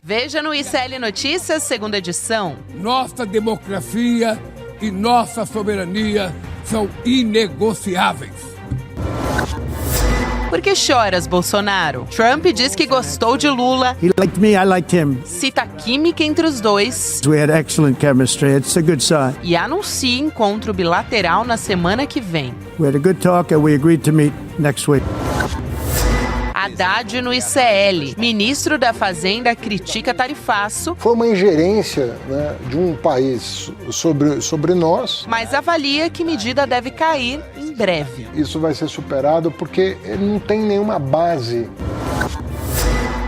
Veja no ICL Notícias, segunda edição. Nossa democracia e nossa soberania são inegociáveis. Por que choras, Bolsonaro? Trump diz que gostou de Lula. He liked me, I liked him. Cita química entre os dois. We had excellent chemistry. It's a good sign. E anuncia encontro bilateral na semana que vem. We had a good talk and we agreed to meet next week. Haddad no ICL. Ministro da Fazenda critica tarifaço. Foi uma ingerência, né, de um país sobre nós. Mas avalia que medida deve cair em breve. Isso vai ser superado porque ele não tem nenhuma base.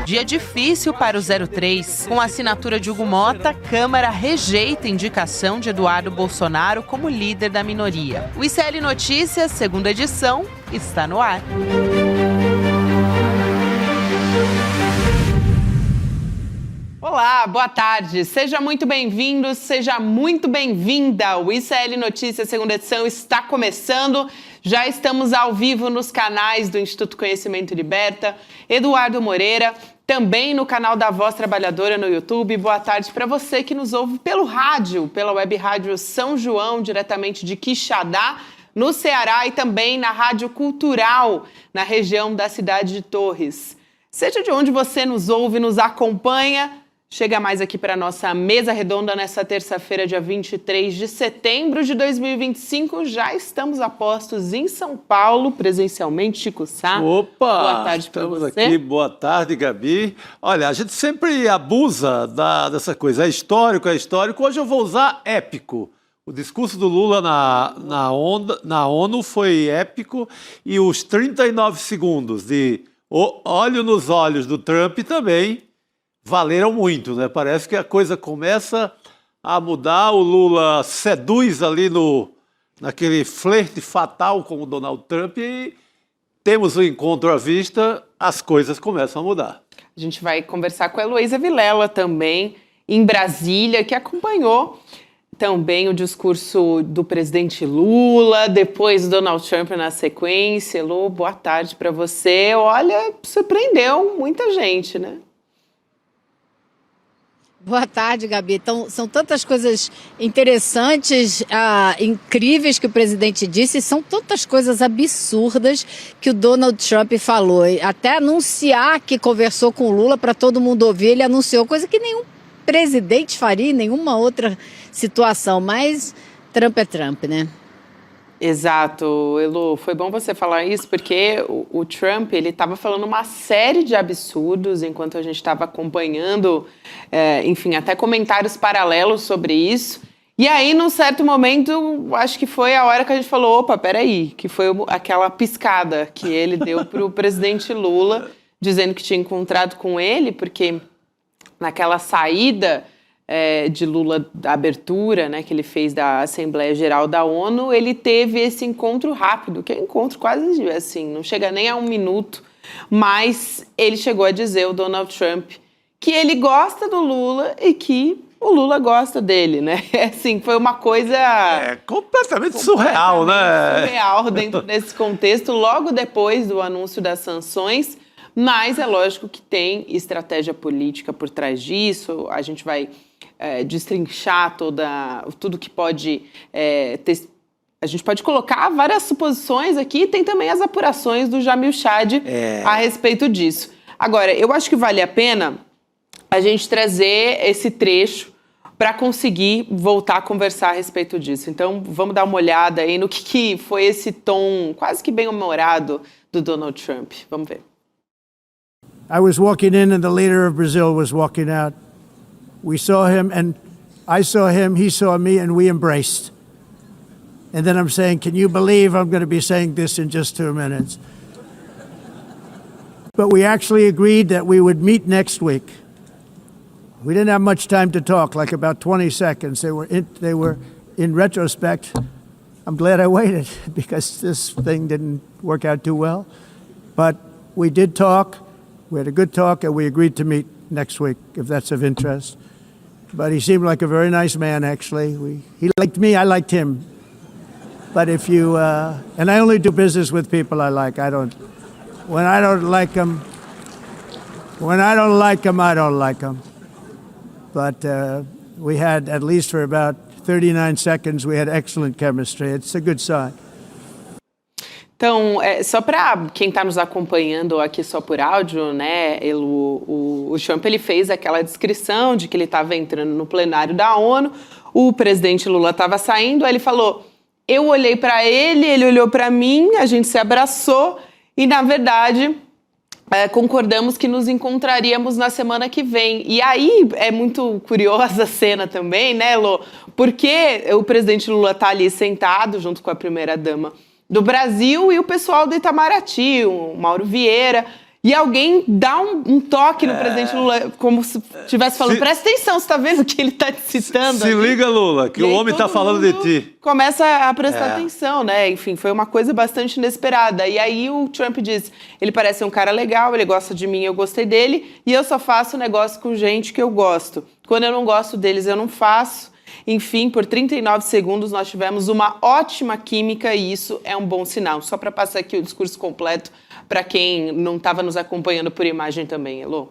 Dia difícil para o 03. Com a assinatura de Hugo Mota, Câmara rejeita a indicação de Eduardo Bolsonaro como líder da minoria. O ICL Notícias, segunda edição, está no ar. Olá, boa tarde. Seja muito bem-vindo, seja muito bem-vinda. O ICL Notícias, segunda edição, está começando. Já estamos ao vivo nos canais do Instituto Conhecimento Liberta, Eduardo Moreira, também no canal da Voz Trabalhadora no YouTube. Boa tarde para você que nos ouve pelo rádio, pela web rádio São João, diretamente de Quixadá, no Ceará, e também na Rádio Cultural, na região da cidade de Torres. Seja de onde você nos ouve, nos acompanha, chega mais aqui para a nossa mesa redonda nessa terça-feira, dia 23 de setembro de 2025. Já estamos a postos em São Paulo, presencialmente, Chico Sá. Opa! Boa tarde para você. Estamos aqui, boa tarde, Gabi. Olha, a gente sempre abusa dessa coisa, é histórico. Hoje eu vou usar épico. O discurso do Lula na ONU foi épico e os 39 segundos de olho nos olhos do Trump também valeram muito, né? Parece que a coisa começa a mudar, o Lula seduz ali naquele flerte fatal com o Donald Trump e temos o encontro à vista, as coisas começam a mudar. A gente vai conversar com a Heloísa Vilela também, em Brasília, que acompanhou também o discurso do presidente Lula, depois Donald Trump na sequência. Elô, boa tarde para você. Olha, surpreendeu muita gente, né? Boa tarde, Gabi. Então, são tantas coisas interessantes, incríveis que o presidente disse, e são tantas coisas absurdas que o Donald Trump falou. Até anunciar que conversou com o Lula para todo mundo ouvir, ele anunciou coisa que nenhum presidente faria em nenhuma outra situação. Mas Trump é Trump, né? Exato, Elo, foi bom você falar isso, porque o Trump, ele estava falando uma série de absurdos enquanto a gente estava acompanhando, enfim, até comentários paralelos sobre isso. E aí, num certo momento, acho que foi a hora que a gente falou, opa, peraí, que foi aquela piscada que ele deu para o presidente Lula, dizendo que tinha encontrado com ele, porque naquela saída de Lula, da abertura, né, que ele fez da Assembleia Geral da ONU, ele teve esse encontro rápido, que é um encontro quase assim, não chega nem a 1 minuto, mas ele chegou a dizer, o Donald Trump, que ele gosta do Lula e que o Lula gosta dele, né? Assim, foi uma coisa... completamente surreal, né? Surreal dentro desse contexto, logo depois do anúncio das sanções, mas é lógico que tem estratégia política por trás disso, a gente vai destrinchar tudo que pode ter. A gente pode colocar várias suposições aqui, tem também as apurações do Jamil Chad a respeito disso. Agora, eu acho que vale a pena a gente trazer esse trecho para conseguir voltar a conversar a respeito disso. Então, vamos dar uma olhada aí no que foi esse tom quase que bem-humorado do Donald Trump. Vamos ver. I was walking in and the leader of Brazil was walking out. We saw him and I saw him, he saw me, and we embraced. And then I'm saying, can you believe I'm going to be saying this in just 2 minutes? But we actually agreed that we would meet next week. We didn't have much time to talk, like about 20 seconds. They were in retrospect, I'm glad I waited because this thing didn't work out too well. But we did talk. We had a good talk, and we agreed to meet next week, if that's of interest. But he seemed like a very nice man, actually. He liked me, I liked him. But if you, and I only do business with people I like. When I don't like them, I don't like them. but we had, at least for about 39 seconds, we had excellent chemistry. It's a good sign. Então, só para quem está nos acompanhando aqui só por áudio, né, o Trump ele fez aquela descrição de que ele estava entrando no plenário da ONU, o presidente Lula estava saindo, aí ele falou, eu olhei para ele, ele olhou para mim, a gente se abraçou e, na verdade, concordamos que nos encontraríamos na semana que vem. E aí é muito curiosa a cena também, né, Lô? Porque o presidente Lula está ali sentado junto com a primeira-dama do Brasil e o pessoal do Itamaraty, o Mauro Vieira, e alguém dá um toque no presidente Lula, como se estivesse falando, presta atenção, você está vendo o que ele está te citando? Se liga, Lula, que o homem está falando de ti. Começa a prestar atenção, né? Enfim, foi uma coisa bastante inesperada. E aí o Trump diz, ele parece um cara legal, ele gosta de mim, eu gostei dele, e eu só faço negócio com gente que eu gosto. Quando eu não gosto deles, eu não faço. Enfim, por 39 segundos nós tivemos uma ótima química e isso é um bom sinal. Só para passar aqui o discurso completo para quem não estava nos acompanhando por imagem também, Elô.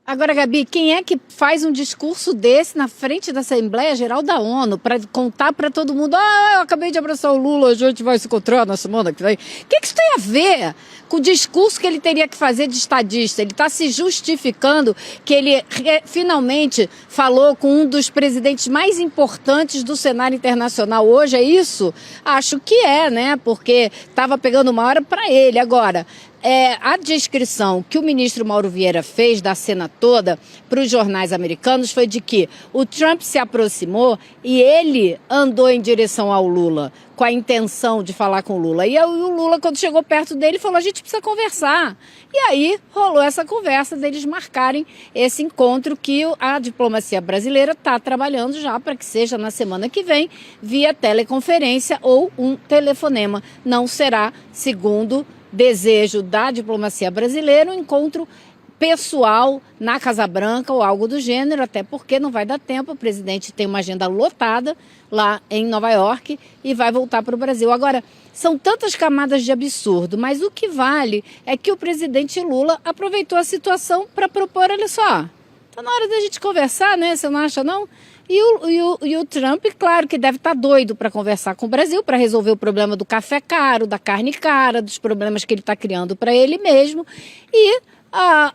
Agora, Gabi, quem é que faz um discurso desse na frente da Assembleia Geral da ONU para contar para todo mundo, eu acabei de abraçar o Lula, a gente vai se encontrar na semana que vem? O que isso tem a ver com o discurso que ele teria que fazer de estadista? Ele está se justificando que ele finalmente falou com um dos presidentes mais importantes do cenário internacional hoje, é isso? Acho que é, né? Porque estava pegando uma hora para ele. Agora, a descrição que o ministro Mauro Vieira fez da cena toda para os jornais americanos foi de que o Trump se aproximou e ele andou em direção ao Lula com a intenção de falar com o Lula. E o Lula, quando chegou perto dele, falou, a gente precisa conversar. E aí rolou essa conversa deles marcarem esse encontro que a diplomacia brasileira está trabalhando já para que seja na semana que vem, via teleconferência ou um telefonema. Não será, segundo desejo da diplomacia brasileira, um encontro pessoal na Casa Branca ou algo do gênero, até porque não vai dar tempo, o presidente tem uma agenda lotada lá em Nova York e vai voltar para o Brasil. Agora, são tantas camadas de absurdo, mas o que vale é que o presidente Lula aproveitou a situação para propor, olha só, está na hora da gente conversar, né? Você não acha, não? E o Trump, claro que deve estar doido para conversar com o Brasil, para resolver o problema do café caro, da carne cara, dos problemas que ele está criando para ele mesmo e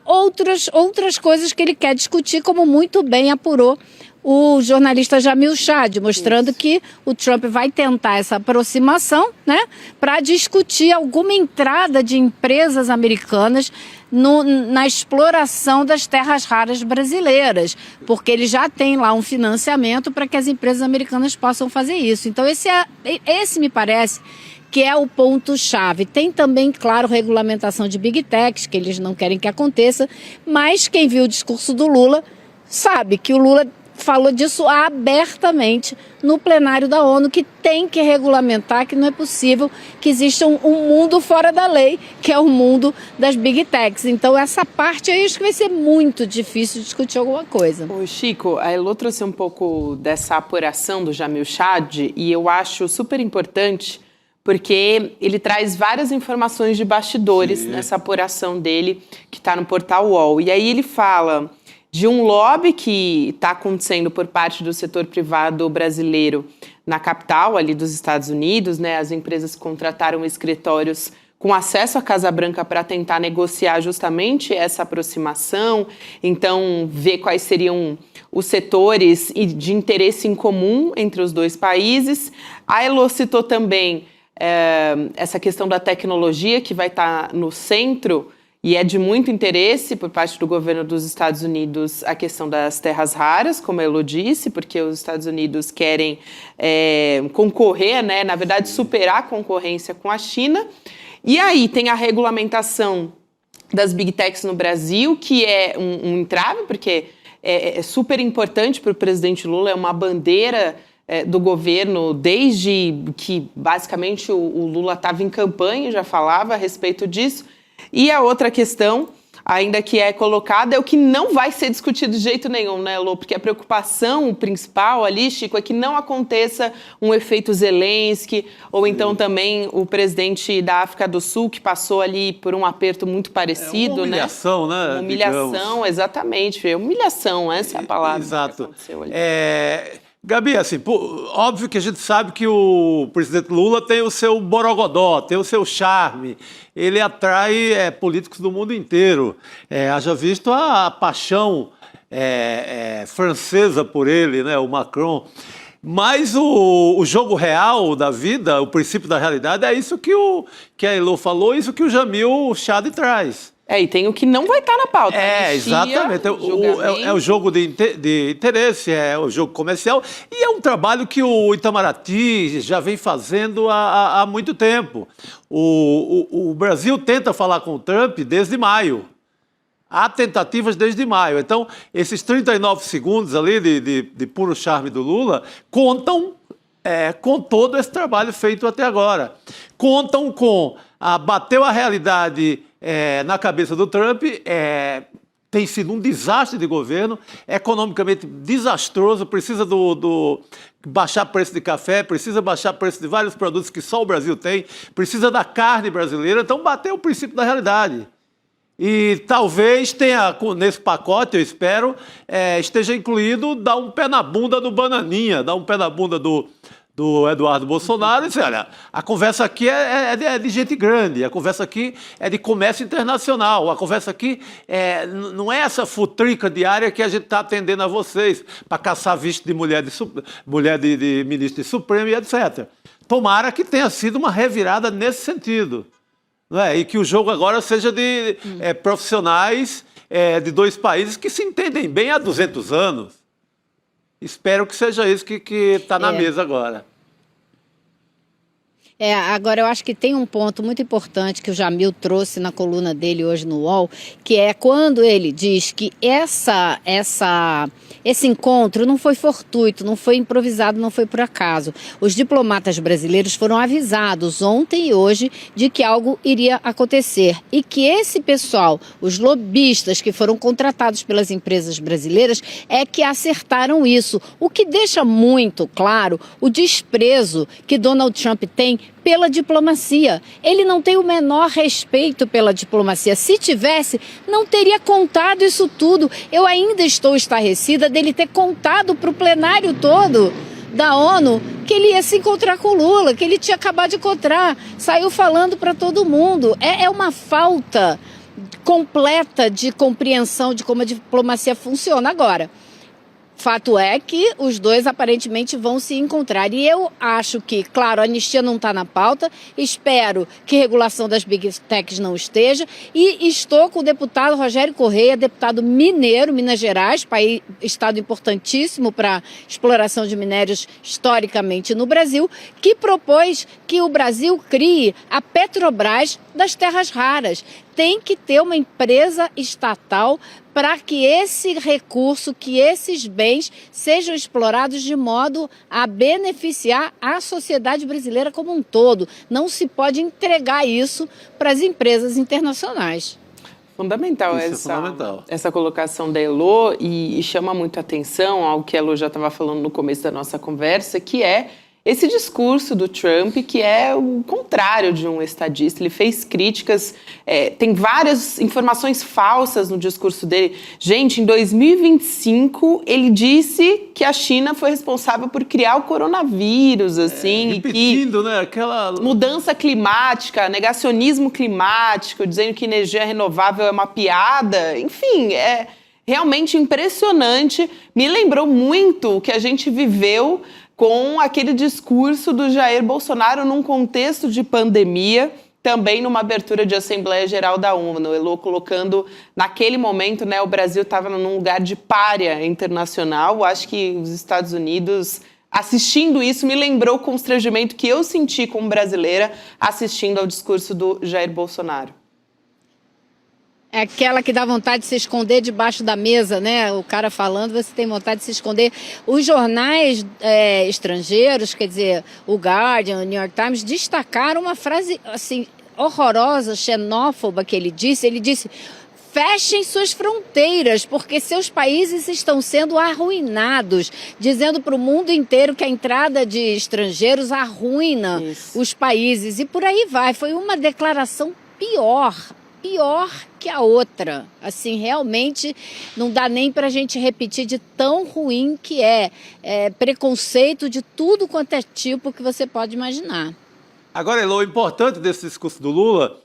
outras coisas que ele quer discutir, como muito bem apurou o jornalista Jamil Chad, mostrando que o Trump vai tentar essa aproximação, né, para discutir alguma entrada de empresas americanas na exploração das terras raras brasileiras, porque ele já tem lá um financiamento para que as empresas americanas possam fazer isso. Então esse me parece que é o ponto-chave. Tem também, claro, regulamentação de Big Techs, que eles não querem que aconteça, mas quem viu o discurso do Lula sabe que o Lula falou disso abertamente no plenário da ONU, que tem que regulamentar, que não é possível que exista um mundo fora da lei, que é o mundo das Big Techs. Então, essa parte aí acho que vai ser muito difícil discutir alguma coisa. Ô, Chico, a Elô trouxe um pouco dessa apuração do Jamil Chad e eu acho super importante porque ele traz várias informações de bastidores nessa apuração dele, que está no portal UOL. E aí ele fala de um lobby que está acontecendo por parte do setor privado brasileiro na capital, ali dos Estados Unidos, né? As empresas contrataram escritórios com acesso à Casa Branca para tentar negociar justamente essa aproximação, então ver quais seriam os setores de interesse em comum entre os dois países. A Elô citou também essa questão da tecnologia que vai estar no centro. E é de muito interesse por parte do governo dos Estados Unidos a questão das terras raras, como a Elô disse, porque os Estados Unidos querem concorrer, né, na verdade, superar a concorrência com a China. E aí tem a regulamentação das Big Techs no Brasil, que é um entrave, porque é super importante para o presidente Lula, é uma bandeira do governo desde que, basicamente, o Lula estava em campanha e já falava a respeito disso. E a outra questão, ainda que é colocado, é o que não vai ser discutido de jeito nenhum, né, Lô? Porque a preocupação principal ali, Chico, é que não aconteça um efeito Zelensky, ou então também o presidente da África do Sul, que passou ali por um aperto muito parecido, uma humilhação, né? Uma humilhação, digamos. Exatamente. Humilhação, essa é a palavra. Exato. Gabi, assim, óbvio que a gente sabe que o presidente Lula tem o seu borogodó, tem o seu charme, ele atrai políticos do mundo inteiro. Haja visto a paixão francesa por ele, né, o Macron. Mas o jogo real da vida, o princípio da realidade, é isso que a Elô falou, isso que o Jamil Chad traz. E tem o que não vai estar na pauta. Exatamente. É o jogo de interesse, é o jogo comercial e é um trabalho que o Itamaraty já vem fazendo há muito tempo. O Brasil tenta falar com o Trump desde maio. Há tentativas desde maio. Então, esses 39 segundos ali de puro charme do Lula contam com todo esse trabalho feito até agora. Contam com bateu a realidade na cabeça do Trump, tem sido um desastre de governo, economicamente desastroso, precisa baixar preço de café, precisa baixar preço de vários produtos que só o Brasil tem, precisa da carne brasileira, então bateu o princípio da realidade. E talvez tenha, nesse pacote, eu espero, esteja incluído dar um pé na bunda do Bananinha, dar um pé na bunda do Eduardo Bolsonaro e dizer, olha, a conversa aqui é de gente grande, a conversa aqui é de comércio internacional, a conversa aqui não é essa futrica diária que a gente está atendendo a vocês para caçar visto de mulher de ministro de Supremo e etc. Tomara que tenha sido uma revirada nesse sentido, não é? E que o jogo agora seja de profissionais de dois países que se entendem bem há 200 anos. Espero que seja isso que está na mesa agora. Agora eu acho que tem um ponto muito importante que o Jamil trouxe na coluna dele hoje no UOL, que é quando ele diz que esse encontro não foi fortuito, não foi improvisado, não foi por acaso. Os diplomatas brasileiros foram avisados ontem e hoje de que algo iria acontecer e que esse pessoal, os lobistas que foram contratados pelas empresas brasileiras, é que acertaram isso. O que deixa muito claro o desprezo que Donald Trump tem pela diplomacia. Ele não tem o menor respeito pela diplomacia. Se tivesse, não teria contado isso tudo. Eu ainda estou estarrecida dele ter contado para o plenário todo da ONU que ele ia se encontrar com o Lula, que ele tinha acabado de encontrar. Saiu falando para todo mundo. É uma falta completa de compreensão de como a diplomacia funciona. Agora, fato é que os dois aparentemente vão se encontrar. E eu acho que, claro, a anistia não está na pauta, espero que regulação das Big Techs não esteja. E estou com o deputado Rogério Correia, deputado mineiro, Minas Gerais, estado importantíssimo para exploração de minérios historicamente no Brasil, que propôs que o Brasil crie a Petrobras das terras raras. Tem que ter uma empresa estatal para que esse recurso, que esses bens sejam explorados de modo a beneficiar a sociedade brasileira como um todo. Não se pode entregar isso para as empresas internacionais. Fundamental essa colocação da Elô e chama muito a atenção ao que a Elô já estava falando no começo da nossa conversa, que é esse discurso do Trump, que é o contrário de um estadista. Ele fez críticas, tem várias informações falsas no discurso dele. Gente, em 2025, ele disse que a China foi responsável por criar o coronavírus, assim. Repetindo, né? Aquela mudança climática, negacionismo climático, dizendo que energia renovável é uma piada. Enfim, é realmente impressionante. Me lembrou muito o que a gente viveu com aquele discurso do Jair Bolsonaro num contexto de pandemia, também numa abertura de Assembleia Geral da ONU. Elô colocando, naquele momento, né, o Brasil estava num lugar de pária internacional. Acho que os Estados Unidos, assistindo isso, me lembrou o constrangimento que eu senti como brasileira assistindo ao discurso do Jair Bolsonaro. É aquela que dá vontade de se esconder debaixo da mesa, né? O cara falando, você tem vontade de se esconder. Os jornais estrangeiros, quer dizer, o Guardian, o New York Times, destacaram uma frase assim horrorosa, xenófoba que ele disse. Ele disse: fechem suas fronteiras, porque seus países estão sendo arruinados, dizendo para o mundo inteiro que a entrada de estrangeiros arruina os países. E por aí vai. Foi uma declaração pior que a outra. Assim, realmente não dá nem para a gente repetir de tão ruim que é. Preconceito de tudo quanto é tipo que você pode imaginar. Agora, Elô, o importante desse discurso do Lula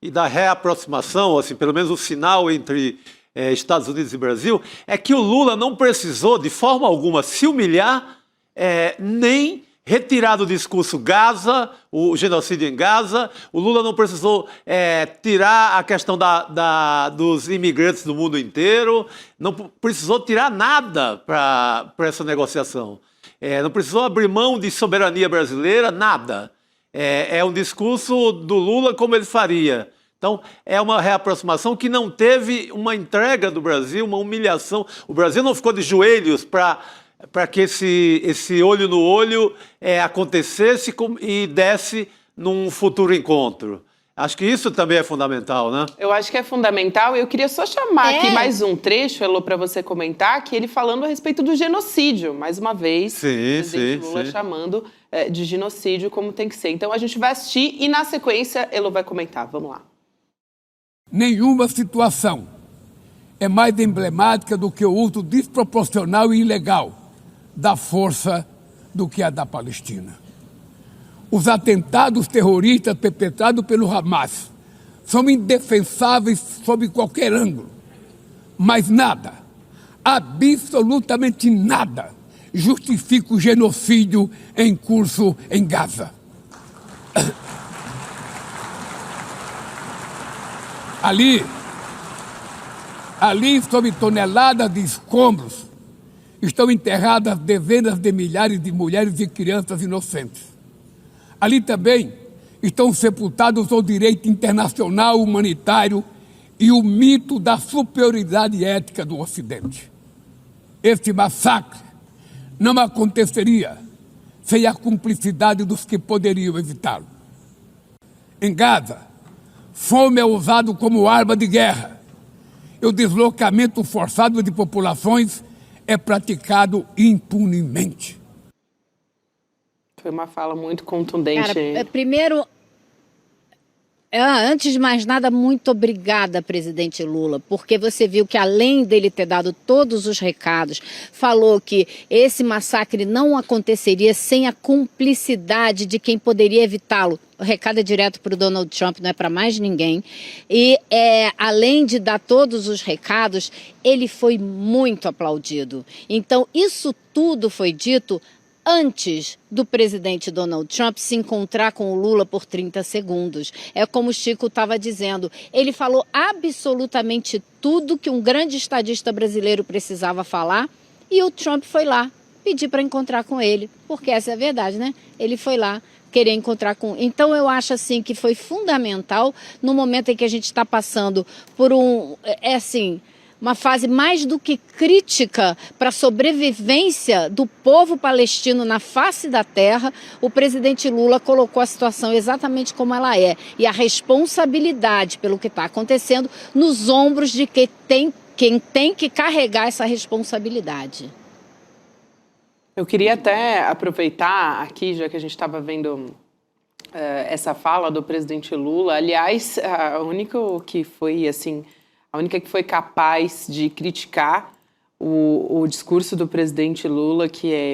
e da reaproximação, assim, pelo menos o sinal entre Estados Unidos e Brasil, é que o Lula não precisou, de forma alguma, se humilhar, nem retirar do discurso Gaza, o genocídio em Gaza. O Lula não precisou tirar a questão dos imigrantes do mundo inteiro, não precisou tirar nada para essa negociação. Não precisou abrir mão de soberania brasileira, nada. É um discurso do Lula como ele faria. Então, é uma reaproximação que não teve uma entrega do Brasil, uma humilhação. O Brasil não ficou de joelhos para que esse olho no olho acontecesse e desse num futuro encontro. Acho que isso também é fundamental, né? Eu acho que é fundamental. Eu queria só chamar aqui mais um trecho, Elô, para você comentar, que ele falando a respeito do genocídio. Mais uma vez, o presidente Lula chamando de genocídio como tem que ser. Então, a gente vai assistir e, na sequência, Elô vai comentar. Vamos lá. Nenhuma situação é mais emblemática do que o uso desproporcional e ilegal da força do que a da Palestina. Os atentados terroristas perpetrados pelo Hamas são indefensáveis sob qualquer ângulo, mas nada, absolutamente nada, justifica o genocídio em curso em Gaza. Ali, sob toneladas de escombros, estão enterradas dezenas de milhares de mulheres e crianças inocentes. Ali também estão sepultados o direito internacional humanitário e o mito da superioridade ética do Ocidente. Este massacre não aconteceria sem a cumplicidade dos que poderiam evitá-lo. Em Gaza, fome é usado como arma de guerra e o deslocamento forçado de populações é praticado impunemente. Foi uma fala muito contundente. Cara, primeiro, antes de mais nada, muito obrigada, presidente Lula, porque você viu que além dele ter dado todos os recados, falou que esse massacre não aconteceria sem a cumplicidade de quem poderia evitá-lo. O recado é direto para o Donald Trump, não é para mais ninguém. E além de dar todos os recados, ele foi muito aplaudido. Então, isso tudo foi dito antes do presidente Donald Trump se encontrar com o Lula por 30 segundos. É como o Chico estava dizendo, ele falou absolutamente tudo que um grande estadista brasileiro precisava falar e o Trump foi lá pedir para encontrar com ele, porque essa é a verdade, né? Ele foi lá querer encontrar com... Então eu acho assim que foi fundamental no momento em que a gente está passando por uma fase mais do que crítica para a sobrevivência do povo palestino na face da terra, o presidente Lula colocou a situação exatamente como ela é. E a responsabilidade pelo que está acontecendo nos ombros de quem tem que carregar essa responsabilidade. Eu queria até aproveitar aqui, já que a gente estava vendo essa fala do presidente Lula. Aliás, a única que foi capaz de criticar o discurso do presidente Lula,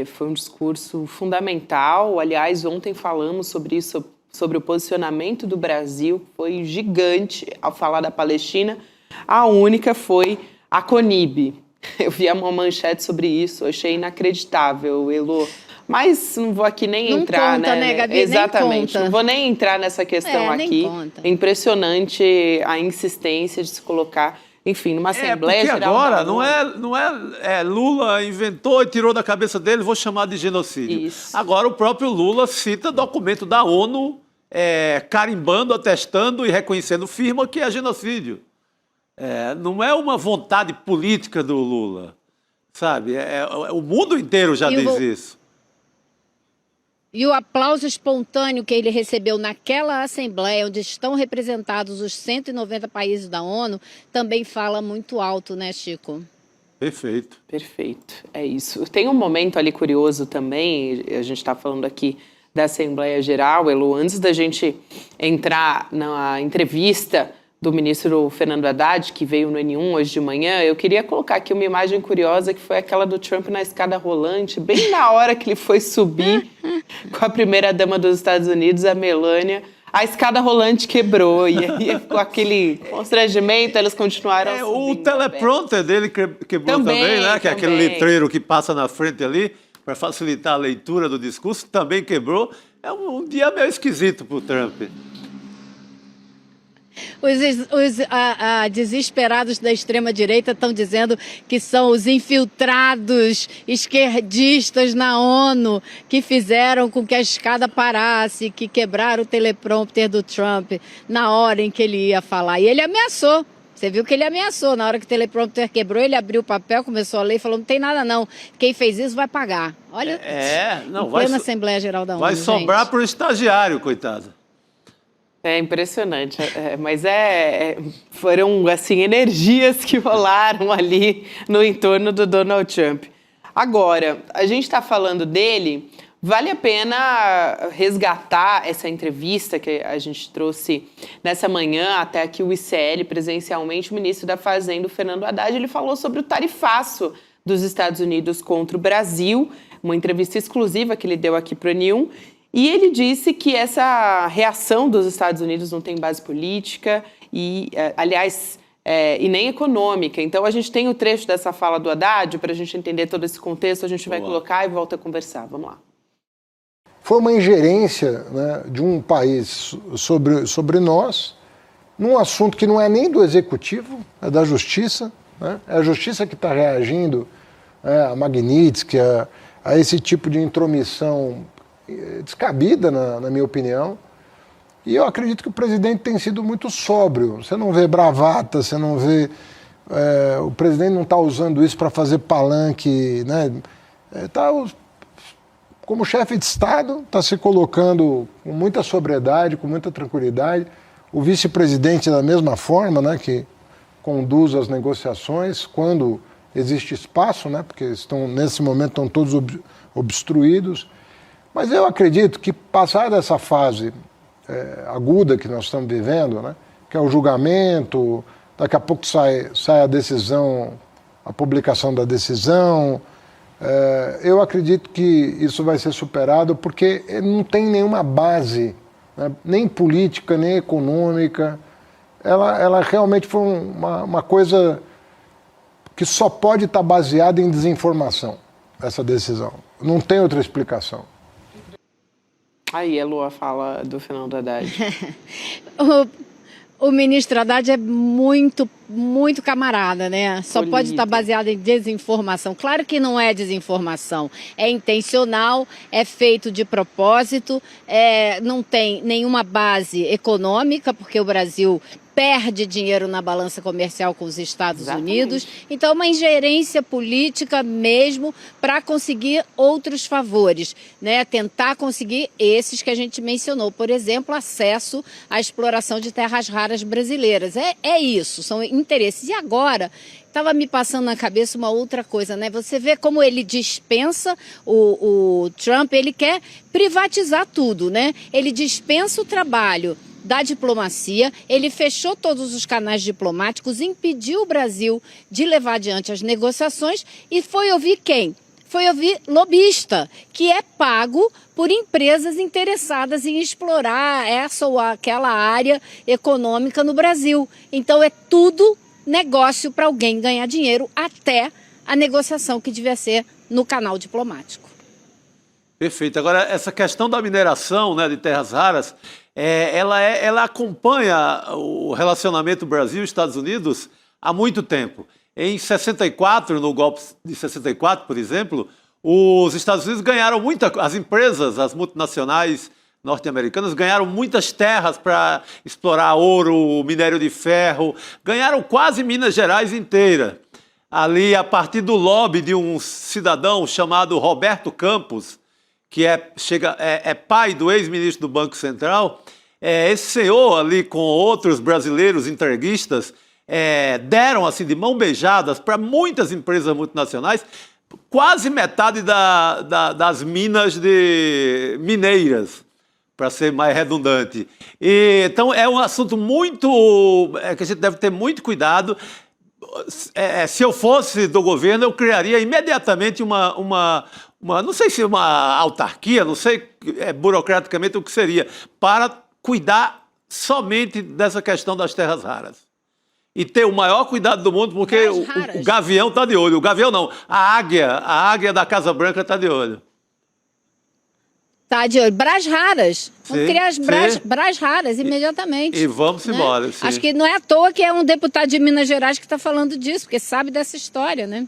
foi um discurso fundamental. Aliás, ontem falamos sobre isso, sobre o posicionamento do Brasil, foi gigante ao falar da Palestina. A única foi a CONIB. Eu vi uma manchete sobre isso, achei inacreditável, Elô. Mas não vou aqui nem entrar, conta, né, Gabi? Exatamente, não vou nem entrar nessa questão aqui. É impressionante a insistência de se colocar, enfim, numa Assembleia Geral. Porque agora não é Lula inventou e tirou da cabeça dele, vou chamar de genocídio. Isso. Agora o próprio Lula cita documento da ONU, carimbando, atestando e reconhecendo firma que é genocídio. Não é uma vontade política do Lula, sabe? O mundo inteiro já diz isso. E o aplauso espontâneo que ele recebeu naquela Assembleia, onde estão representados os 190 países da ONU, também fala muito alto, né, Chico? Perfeito. Perfeito, é isso. Tem um momento ali curioso também, a gente está falando aqui da Assembleia Geral, Elo, antes da gente entrar na entrevista do ministro Fernando Haddad, que veio no N1 hoje de manhã, eu queria colocar aqui uma imagem curiosa, que foi aquela do Trump na escada rolante, bem na hora que ele foi subir com a primeira-dama dos Estados Unidos, a Melania. A escada rolante quebrou e aí ficou aquele constrangimento, eles continuaram O teleprompter dele quebrou também, né? Que é aquele letreiro que passa na frente ali, para facilitar a leitura do discurso, também quebrou. É um dia meio esquisito para o Trump. Os desesperados da extrema-direita estão dizendo que são os infiltrados esquerdistas na ONU que fizeram com que a escada parasse, que quebraram o teleprompter do Trump na hora em que ele ia falar. E ele ameaçou. Você viu que ele ameaçou. Na hora que o teleprompter quebrou, ele abriu o papel, começou a ler e falou: não tem nada não. Quem fez isso vai pagar. Olha, não, vai na Assembleia Geral da ONU, vai sobrar para o estagiário, coitado. É impressionante, mas foram assim, energias que rolaram ali no entorno do Donald Trump. Agora, a gente está falando dele, vale a pena resgatar essa entrevista que a gente trouxe nessa manhã, até aqui o ICL, presencialmente, o ministro da Fazenda, o Fernando Haddad, ele falou sobre o tarifaço dos Estados Unidos contra o Brasil, uma entrevista exclusiva que ele deu aqui para o N1, e ele disse que essa reação dos Estados Unidos não tem base política e, aliás, e nem econômica. Então, a gente tem o trecho dessa fala do Haddad, para a gente entender todo esse contexto, a gente vai colocar e volta a conversar. Vamos lá. Foi uma ingerência, né, de um país sobre nós, num assunto que não é nem do Executivo, é da Justiça, né? É a Justiça que está reagindo a Magnitsky, a esse tipo de intromissão descabida, na minha opinião. E eu acredito que o presidente tem sido muito sóbrio. Você não vê bravata, você não vê... o presidente não está usando isso para fazer palanque, né? Como chefe de Estado, está se colocando com muita sobriedade, com muita tranquilidade. O vice-presidente, da mesma forma, né, que conduz as negociações quando existe espaço, né, porque nesse momento estão todos obstruídos. Mas eu acredito que, passada essa fase aguda que nós estamos vivendo, né, que é o julgamento, daqui a pouco sai a decisão, a publicação da decisão, eu acredito que isso vai ser superado porque não tem nenhuma base, né, nem política, nem econômica. Ela realmente foi uma coisa que só pode estar baseada em desinformação, essa decisão. Não tem outra explicação. Aí a Lua fala do Fernando Haddad. O ministro Haddad é muito, muito camarada, né? Só pode estar baseado em desinformação. Claro que não é desinformação. É intencional, é feito de propósito, não tem nenhuma base econômica, porque o Brasil perde dinheiro na balança comercial com os Estados Unidos. Então, uma ingerência política mesmo para conseguir outros favores, né? Tentar conseguir esses que a gente mencionou. Por exemplo, acesso à exploração de terras raras brasileiras. É isso, são interesses. E agora, estava me passando na cabeça uma outra coisa, né? Você vê como ele dispensa o Trump, ele quer privatizar tudo, né? Ele dispensa o trabalho da diplomacia, ele fechou todos os canais diplomáticos, impediu o Brasil de levar adiante as negociações e foi ouvir quem? Foi ouvir lobista, que é pago por empresas interessadas em explorar essa ou aquela área econômica no Brasil. Então é tudo negócio para alguém ganhar dinheiro até a negociação que devia ser no canal diplomático. Perfeito. Agora, essa questão da mineração, né, de terras raras, ela acompanha o relacionamento Brasil-Estados Unidos há muito tempo. Em 64, no golpe de 64, por exemplo, os Estados Unidos ganharam as empresas, as multinacionais norte-americanas ganharam muitas terras para explorar ouro, minério de ferro, ganharam quase Minas Gerais inteira. Ali, a partir do lobby de um cidadão chamado Roberto Campos, que é pai do ex-ministro do Banco Central, esse senhor ali com outros brasileiros entreguistas deram assim de mão beijadas para muitas empresas multinacionais, quase metade das minas mineiras, para ser mais redundante. Então é um assunto que a gente deve ter muito cuidado. Se eu fosse do governo, eu criaria imediatamente não sei se uma autarquia, não sei burocraticamente o que seria, para cuidar somente dessa questão das terras raras. E ter o maior cuidado do mundo, porque o gavião está de olho. O gavião não, a águia da Casa Branca está de olho. Tá de olho. Brás raras. Vamos criar as brás raras imediatamente. E vamos embora. Sim. Acho que não é à toa que é um deputado de Minas Gerais que está falando disso, porque sabe dessa história, né?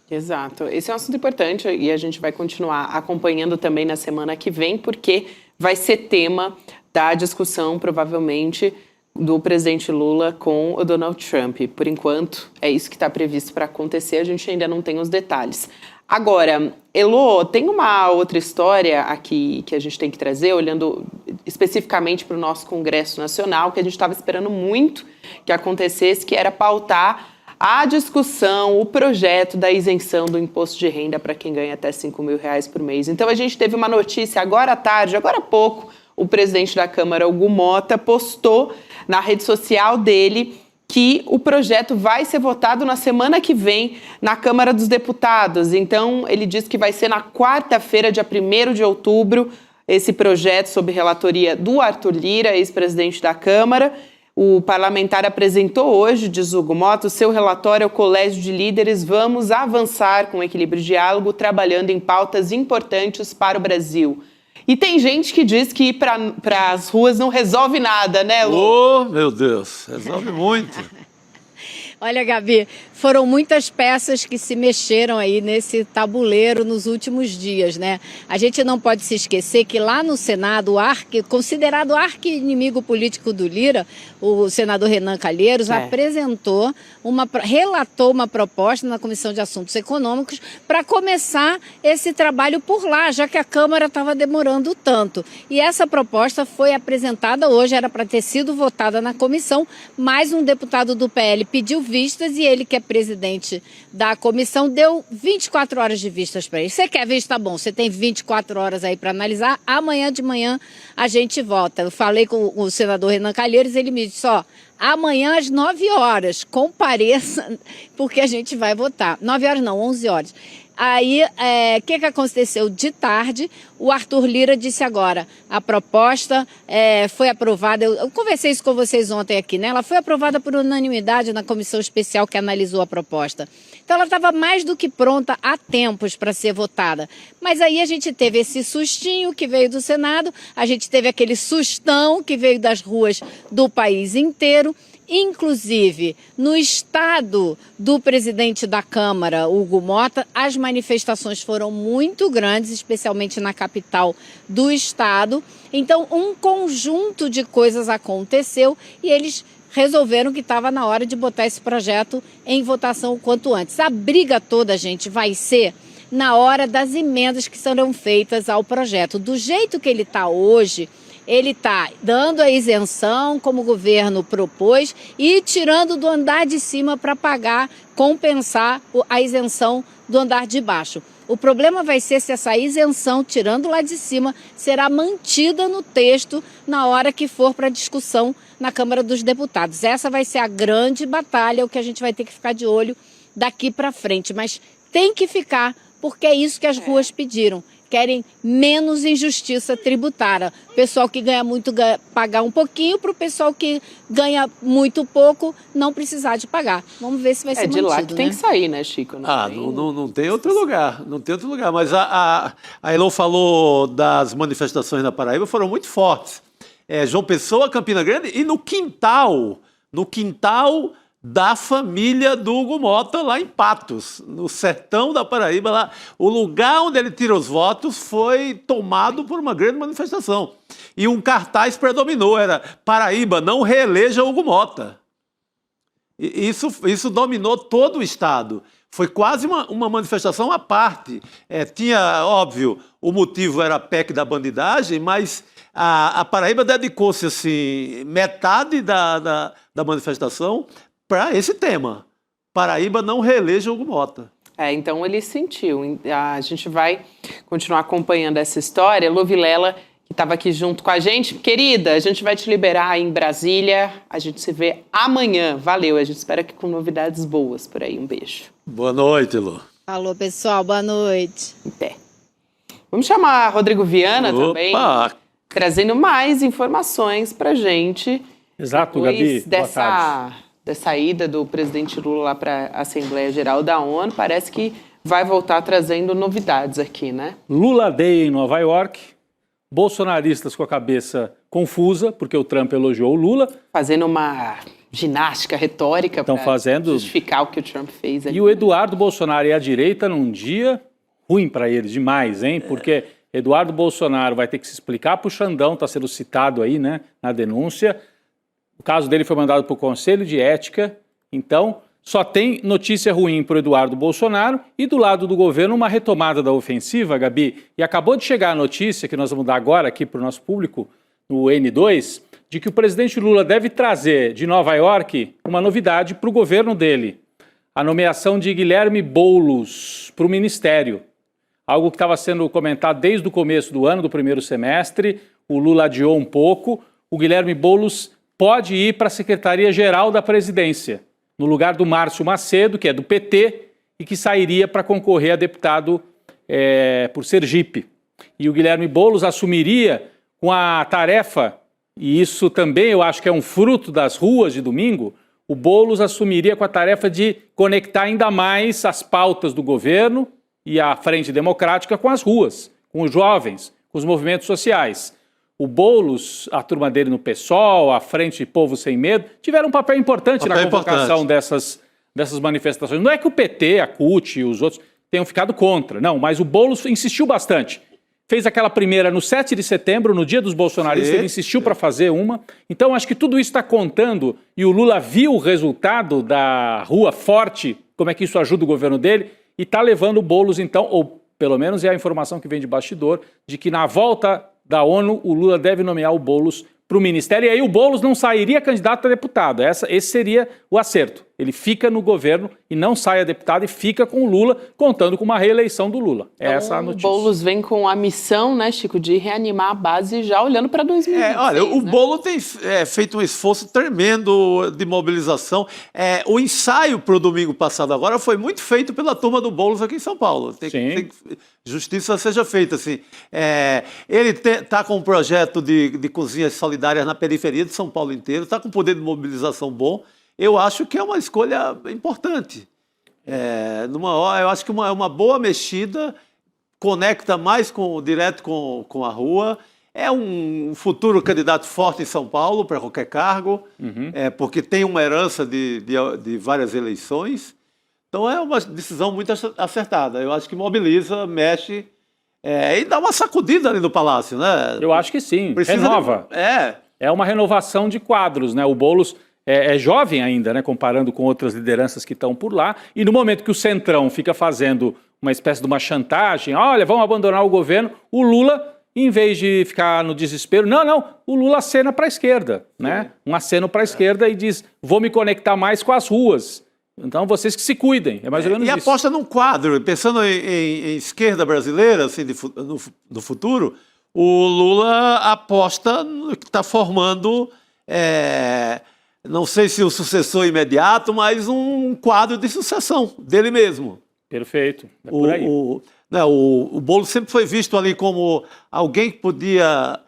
Exato. Esse é um assunto importante e a gente vai continuar acompanhando também na semana que vem, porque vai ser tema da discussão, provavelmente, do presidente Lula com o Donald Trump. Por enquanto, é isso que está previsto para acontecer, a gente ainda não tem os detalhes. Agora, Elô, tem uma outra história aqui que a gente tem que trazer, olhando especificamente para o nosso Congresso Nacional, que a gente estava esperando muito que acontecesse, que era pautar a discussão, o projeto da isenção do imposto de renda para quem ganha até R$5.000 por mês. Então, a gente teve uma notícia agora à tarde, agora há pouco, o presidente da Câmara, Hugo Motta, postou na rede social dele que o projeto vai ser votado na semana que vem na Câmara dos Deputados. Então, ele disse que vai ser na quarta-feira, dia 1º de outubro, esse projeto sob relatoria do Arthur Lira, ex-presidente da Câmara. O parlamentar apresentou hoje, diz Hugo Motta, o seu relatório ao Colégio de Líderes. Vamos avançar com equilíbrio e diálogo, trabalhando em pautas importantes para o Brasil. E tem gente que diz que ir para as ruas não resolve nada, né, Lu? Oh, meu Deus, resolve muito. Olha, Gabi, foram muitas peças que se mexeram aí nesse tabuleiro nos últimos dias, né? A gente não pode se esquecer que lá no Senado, considerado arqui-inimigo político do Lira, o senador Renan Calheiros relatou uma proposta na Comissão de Assuntos Econômicos para começar esse trabalho por lá, já que a Câmara estava demorando tanto. E essa proposta foi apresentada hoje, era para ter sido votada na comissão, mas um deputado do PL pediu vistas e ele, que é presidente da comissão, deu 24 horas de vistas para ele. Você quer vista? Tá bom, você tem 24 horas aí para analisar, amanhã de manhã a gente volta. Eu falei com o senador Renan Calheiros, ele me disse, amanhã às 9 horas, compareça, porque a gente vai votar. 9 horas não, 11 horas. Aí, o que aconteceu? De tarde, o Arthur Lira disse agora, a proposta foi aprovada, eu conversei isso com vocês ontem aqui, né? Ela foi aprovada por unanimidade na comissão especial que analisou a proposta. Então, ela estava mais do que pronta há tempos para ser votada. Mas aí a gente teve esse sustinho que veio do Senado, a gente teve aquele sustão que veio das ruas do país inteiro. Inclusive, no estado do presidente da Câmara, Hugo Motta, as manifestações foram muito grandes, especialmente na capital do estado. Então, um conjunto de coisas aconteceu e eles resolveram que estava na hora de botar esse projeto em votação o quanto antes. A briga toda, gente, vai ser na hora das emendas que serão feitas ao projeto. Do jeito que ele está hoje, ele está dando a isenção, como o governo propôs, e tirando do andar de cima para compensar a isenção do andar de baixo. O problema vai ser se essa isenção, tirando lá de cima, será mantida no texto na hora que for para discussão na Câmara dos Deputados. Essa vai ser a grande batalha, o que a gente vai ter que ficar de olho daqui para frente. Mas tem que ficar, porque é isso que as ruas pediram. Querem menos injustiça tributária. O pessoal que ganha muito pagar um pouquinho, para o pessoal que ganha muito pouco não precisar de pagar. Vamos ver se vai ser mantido, de lá que tem que sair, né, Chico? Não tem outro lugar. Não tem outro lugar. Mas a Elô falou das manifestações na Paraíba, foram muito fortes. João Pessoa, Campina Grande e no quintal da família do Hugo Motta, lá em Patos, no sertão da Paraíba. Lá, o lugar onde ele tira os votos foi tomado por uma grande manifestação. E um cartaz predominou, era Paraíba, não reeleja Hugo Motta. Isso dominou todo o Estado. Foi quase uma manifestação à parte. Tinha, óbvio, o motivo era a PEC da bandidagem, mas a Paraíba dedicou-se assim, metade da manifestação para esse tema. Paraíba não reeleja Hugo Mota. Então ele sentiu. A gente vai continuar acompanhando essa história. Lu Vilela, que estava aqui junto com a gente. Querida, a gente vai te liberar aí em Brasília. A gente se vê amanhã. Valeu. A gente espera que com novidades boas por aí. Um beijo. Boa noite, Lu. Alô, pessoal. Boa noite. Até. Vamos chamar Rodrigo Viana também, trazendo mais informações pra gente. Exato, Gabi. Boa tarde. Dessa ida do presidente Lula lá para a Assembleia Geral da ONU, parece que vai voltar trazendo novidades aqui, né? Lula Day em Nova York, bolsonaristas com a cabeça confusa, porque o Trump elogiou o Lula. Fazendo uma ginástica retórica para justificar o que o Trump fez ali. E o Eduardo Bolsonaro e a direita num dia ruim para eles, demais, hein? Porque Eduardo Bolsonaro vai ter que se explicar para o Xandão, está sendo citado aí, né, na denúncia. O caso dele foi mandado para o Conselho de Ética, então só tem notícia ruim para o Eduardo Bolsonaro e do lado do governo uma retomada da ofensiva, Gabi. E acabou de chegar a notícia, que nós vamos dar agora aqui para o nosso público, no N2, de que o presidente Lula deve trazer de Nova York uma novidade para o governo dele. A nomeação de Guilherme Boulos para o ministério. Algo que estava sendo comentado desde o começo do ano, do primeiro semestre. O Lula adiou um pouco. O Guilherme Boulos pode ir para a Secretaria-Geral da Presidência, no lugar do Márcio Macedo, que é do PT, e que sairia para concorrer a deputado por Sergipe. E o Guilherme Boulos assumiria com a tarefa, e isso também eu acho que é um fruto das ruas de domingo, o Boulos assumiria com a tarefa de conectar ainda mais as pautas do governo e a Frente Democrática com as ruas, com os jovens, com os movimentos sociais. O Boulos, a turma dele no PSOL, a Frente Povo Sem Medo, tiveram um papel importante na convocação dessas manifestações. Não é que o PT, a CUT e os outros tenham ficado contra, não, mas o Boulos insistiu bastante. Fez aquela primeira no 7 de setembro, no dia dos bolsonaristas, ele insistiu para fazer uma. Então, acho que tudo isso está contando, e o Lula viu o resultado da rua forte, como é que isso ajuda o governo dele, e está levando o Boulos, então, ou pelo menos é a informação que vem de bastidor, de que na volta da ONU, o Lula deve nomear o Boulos para o ministério, e aí o Boulos não sairia candidato a deputado. Esse seria o acerto. Ele fica no governo e não sai a deputado e fica com o Lula, contando com uma reeleição do Lula. Então, essa é a notícia. O Boulos vem com a missão, né, Chico, de reanimar a base já olhando para 2026. Olha, o Boulos tem feito um esforço tremendo de mobilização. O ensaio para o domingo passado agora foi muito feito pela turma do Boulos aqui em São Paulo. Tem que justiça seja feita, assim. Ele está com um projeto de cozinhas solidárias na periferia de São Paulo inteiro, está com um poder de mobilização bom. Eu acho que é uma escolha importante. Eu acho que uma boa mexida conecta mais direto com a rua. É um futuro candidato forte em São Paulo para qualquer cargo, porque tem uma herança de várias eleições. Então é uma decisão muito acertada. Eu acho que mobiliza, mexe e dá uma sacudida ali no Palácio, né? Eu acho que sim. Renova. É uma renovação de quadros, né? O Boulos é jovem ainda, né, comparando com outras lideranças que estão por lá, e no momento que o Centrão fica fazendo uma espécie de uma chantagem, olha, vamos abandonar o governo, o Lula, em vez de ficar no desespero, o Lula acena para a esquerda, né? Um aceno para a esquerda e diz, vou me conectar mais com as ruas. Então, vocês que se cuidem, é mais ou menos isso. E aposta num quadro, pensando em esquerda brasileira, assim, no futuro, o Lula aposta que está formando... não sei se o sucessor imediato, mas um quadro de sucessão dele mesmo. Perfeito. É por aí. O Boulos sempre foi visto ali como alguém que podia